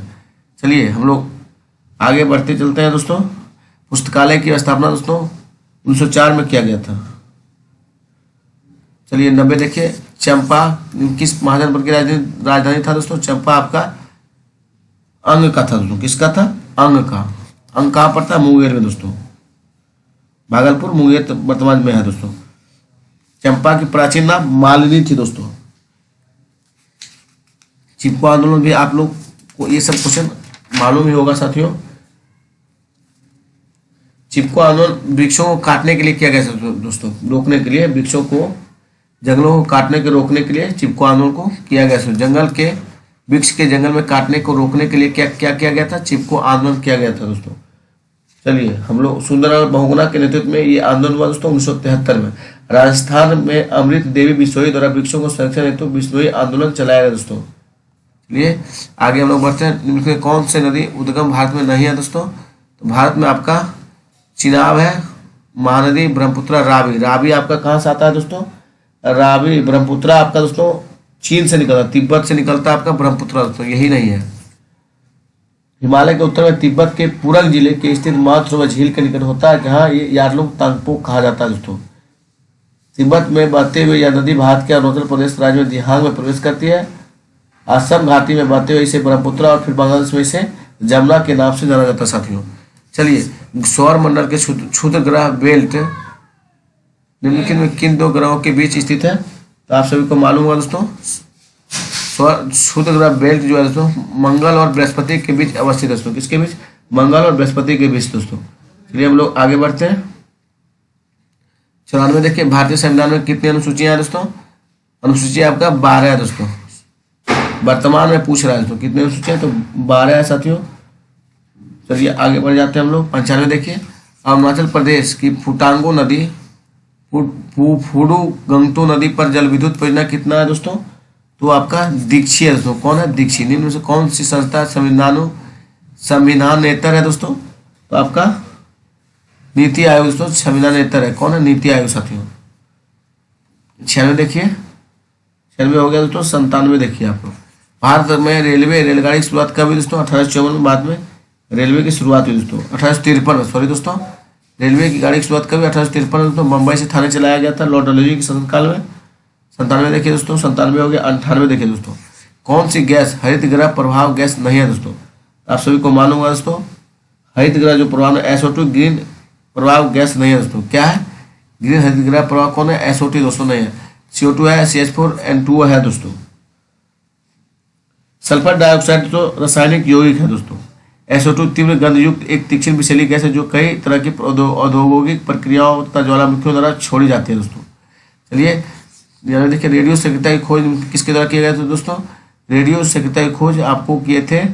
चलिए हम लोग आगे बढ़ते चलते हैं दोस्तों। पुस्तकालय की स्थापना दोस्तों 1904 में किया गया था। चलिए 90 देखिए, चंपा किस महाजनपद की राजधानी था दोस्तों, चंपा आपका अंग का था दोस्तों। किसका था, अंग का। अंग कहाँ पड़ता है, मुंगेर में दोस्तों, भागलपुर मुंगेर वर्तमान में है दोस्तों। चंपा की प्राचीन नाम मालिनी थी दोस्तों। चिपको आंदोलन भी आप लोग को ये सब क्वेश्चन मालूम ही होगा साथियों। चिपको आंदोलन वृक्षों को काटने के लिए किया गया दोस्तों, रोकने के लिए, वृक्षों को, जंगलों को काटने के रोकने के लिए चिपको आंदोलन को किया गया था। जंगल के वृक्ष के जंगल में काटने को रोकने के लिए क्या क्या किया गया था, चिपको आंदोलन किया गया था दोस्तों। चलिए हम लोग सुंदरलाल बहुगुणा के नेतृत्व में ये आंदोलन हुआ दोस्तों 1973 में। राजस्थान में अमृत देवी बिश्नोई द्वारा वृक्षों को संरक्षण हेतु बिश्नोई आंदोलन चलाया गया दोस्तों। चलिए आगे हम लोग बढ़ते हैं। निम्नलिखित में कौन सी नदी उद्गम भारत में नहीं है दोस्तों, तो भारत में आपका चिनाब है, महानदी, ब्रह्मपुत्र, रावी। रावी आपका कहाँ से आता है दोस्तों, रावी ब्रह्मपुत्र आपका दोस्तों चीन से निकलता, तिब्बत से निकलता है आपका ब्रह्मपुत्र दोस्तों, यही नहीं है। हिमालय के उत्तर में तिब्बत के पुरंग जिले के स्थित मानसरोवर झील के निकट होता है, जहाँ ये यारलुंग तांगपोक कहा जाता है दोस्तों। तिब्बत में बहते हुए यह नदी भारत के अरुणाचल प्रदेश राज्य में दिहांग में प्रवेश करती है। असम घाटी में बहते हुए इसे ब्रह्मपुत्र और फिर बांग्लादेश में इसे जमुना के नाम से जाना जाता है साथियों। चलिए सौर मंडल के क्षुद्र ग्रह बेल्ट निम्नलिखित में किन दो ग्रहों के बीच स्थित है, तो आप सभी को मालूम होगा दोस्तों, क्षुद्र ग्रह बेल्ट जो है दोस्तों मंगल और बृहस्पति के बीच अवस्थित है दोस्तों। किसके बीच, मंगल और बृहस्पति के बीच दोस्तों। चलिए हम लोग आगे बढ़ते हैं। 94 देखिए, भारतीय संविधान में कितनी अनुसूचियां हैं दोस्तों, अनुसूची आपका 12 है दोस्तों। वर्तमान में पूछ रहा है दोस्तों कितनी अनुसूचियां, तो 12 है साथियों। चलिए आगे बढ़ जाते हैं हम लोग। 95 देखिए, अरुणाचल प्रदेश की फुटांगो नदी फुडू गंगटो नदी पर जल विद्युत परियोजना कितना है दोस्तों, तो आपका दीक्षी है दोस्तों। कौन है, दीक्षी। निम्न में से कौन सी संस्था संविधानेतर है दोस्तों, तो आपका नीति आयोग दोस्तों संविधानेतर है। कौन है, नीति आयोग साथियों। 96 देखिए, 96 हो गया दोस्तों। 97 देखिए आप लोग, भारत में रेलगाड़ी की शुरुआत कब हुई दोस्तों, 1854 में बाद में रेलवे की शुरुआत हुई दोस्तों। 1853 में, सॉरी दोस्तों, रेलवे की गाड़ी की शुरुआत कब हुई, 1853 में दोस्तों, मुंबई से थाने चलाया गया था लॉर्ड डलहौजी के शासनकाल में। 97 देखिए दोस्तों, 97 हो गया। 98 देखिए दोस्तों, कौन सी गैस हरित गृह प्रभाव गैस नहीं है दोस्तों, आप सभी को मालूम होगा दोस्तों, हरित गृह जो प्रभाव है SO2 ग्रीन प्रभाव गैस नहीं है दोस्तों। क्या है, ग्रीन हरित गृह प्रभाव कौन है, SO2 दोस्तों नहीं है, CO2 है, CH4N2O है दोस्तों। सल्फर डाइऑक्साइड तो रासायनिक यौगिक है दोस्तों। SO2 तीव्र गंधयुक्त एक तीक्ष्ण विषैली गैस है जो कई तरह की औद्योगिक प्रक्रियाओं तथा ज्वालामुखियों द्वारा छोड़ी जाती है दोस्तों। चलिए देखिए, रेडियो सक्रियता की खोज किसके द्वारा किया गया था दोस्तों, रेडियो सक्रियता की खोज आपको किए थे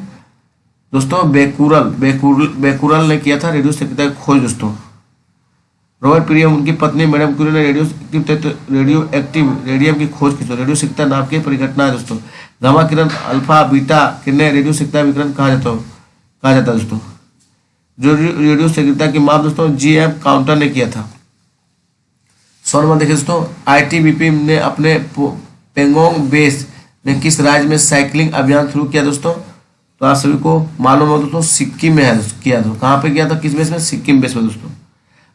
दोस्तों बेकुरल ने किया था रेडियो सक्रियता की खोज दोस्तों। रॉबर्ट पीरियम उनकी पत्नी मैडम क्यूरी ने रेडियो एक्टिव रेडियम की खोज की। रेडियो सक्रियता नाम की परिघटना है दोस्तों। गामा किरण, अल्फा बीटा किरणें रेडियो सक्रियता विकिरण कहा जाता है दोस्तों। जो रेडियो सक्रियता की माप दोस्तों GM काउंटर ने किया था। सोनमा देखिए दोस्तों, ITBP ने अपने पेंगोंग बेस में किस राज्य में साइकिलिंग अभियान शुरू किया दोस्तों, तो आप सभी को मालूम हो दोस्तों, सिक्किम में है किया दोस्तों। कहाँ पे किया था, किस बेस में, सिक्किम बेस में दोस्तों।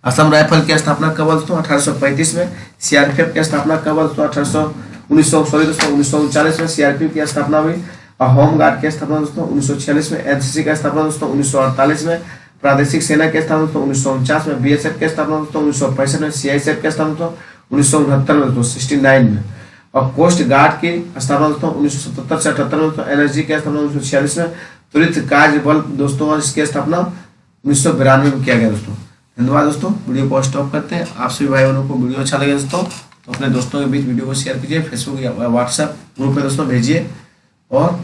असम राइफल की स्थापना कब हुआ दोस्तों, 1835 में। CRPF की स्थापना कब हुआ दोस्तों, 1939 में CRPF की स्थापना हुई। और होमगार्ड की स्थापना दोस्तों 1946 में। NCC की स्थापना दोस्तों 1948 में। प्रादेशिक सेना की स्थापना दोस्तों 1949 में। BSF की स्थापना दोस्तों 1965 में। CISF की स्थापना दोस्तों 1969 में दोस्तों 69 में। और कोस्ट गार्ड की स्थापना दोस्तों 1977 से 78 में दोस्तों। NSG की स्थापना 1946 में। त्वरित कार्य बल दोस्तों इसकी स्थापना 1992 में किया गया दोस्तों। धन्यवाद दोस्तों, वीडियो को स्टॉप करते हैं। आप सभी भाई बहनों को वीडियो अच्छा लगे दोस्तों तो अपने दोस्तों के बीच वीडियो को शेयर कीजिए, फेसबुक या व्हाट्सएप ग्रुप में दोस्तों भेजिए और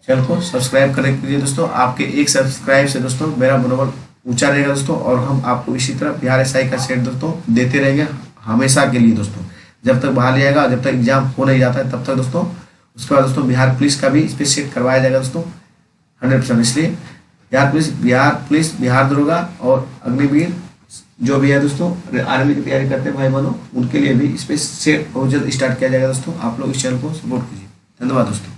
चैनल को सब्सक्राइब करें कीजिए दोस्तों। आपके एक सब्सक्राइब से दोस्तों मेरा मनोबल ऊंचा रहेगा दोस्तों, और हम आपको इसी तरह बिहार SI का सेट दोस्तों देते रहेंगे हमेशा के लिए दोस्तों। जब तक बहाली आएगा, जब तक एग्जाम हो नहीं जाता है, तब तक दोस्तों उसके बाद दोस्तों बिहार पुलिस का भी इस पर सेट करवाया जाएगा दोस्तों 100%। इसलिए बिहार पुलिस, बिहार दरोगा और अग्निवीर जो भी है दोस्तों आर्मी की तैयारी करते हैं भाई बहनों, उनके लिए भी इस पर सेट बहुत जल्द स्टार्ट किया जाएगा दोस्तों। आप लोग इस चैनल को सपोर्ट कीजिए। धन्यवाद दोस्तों।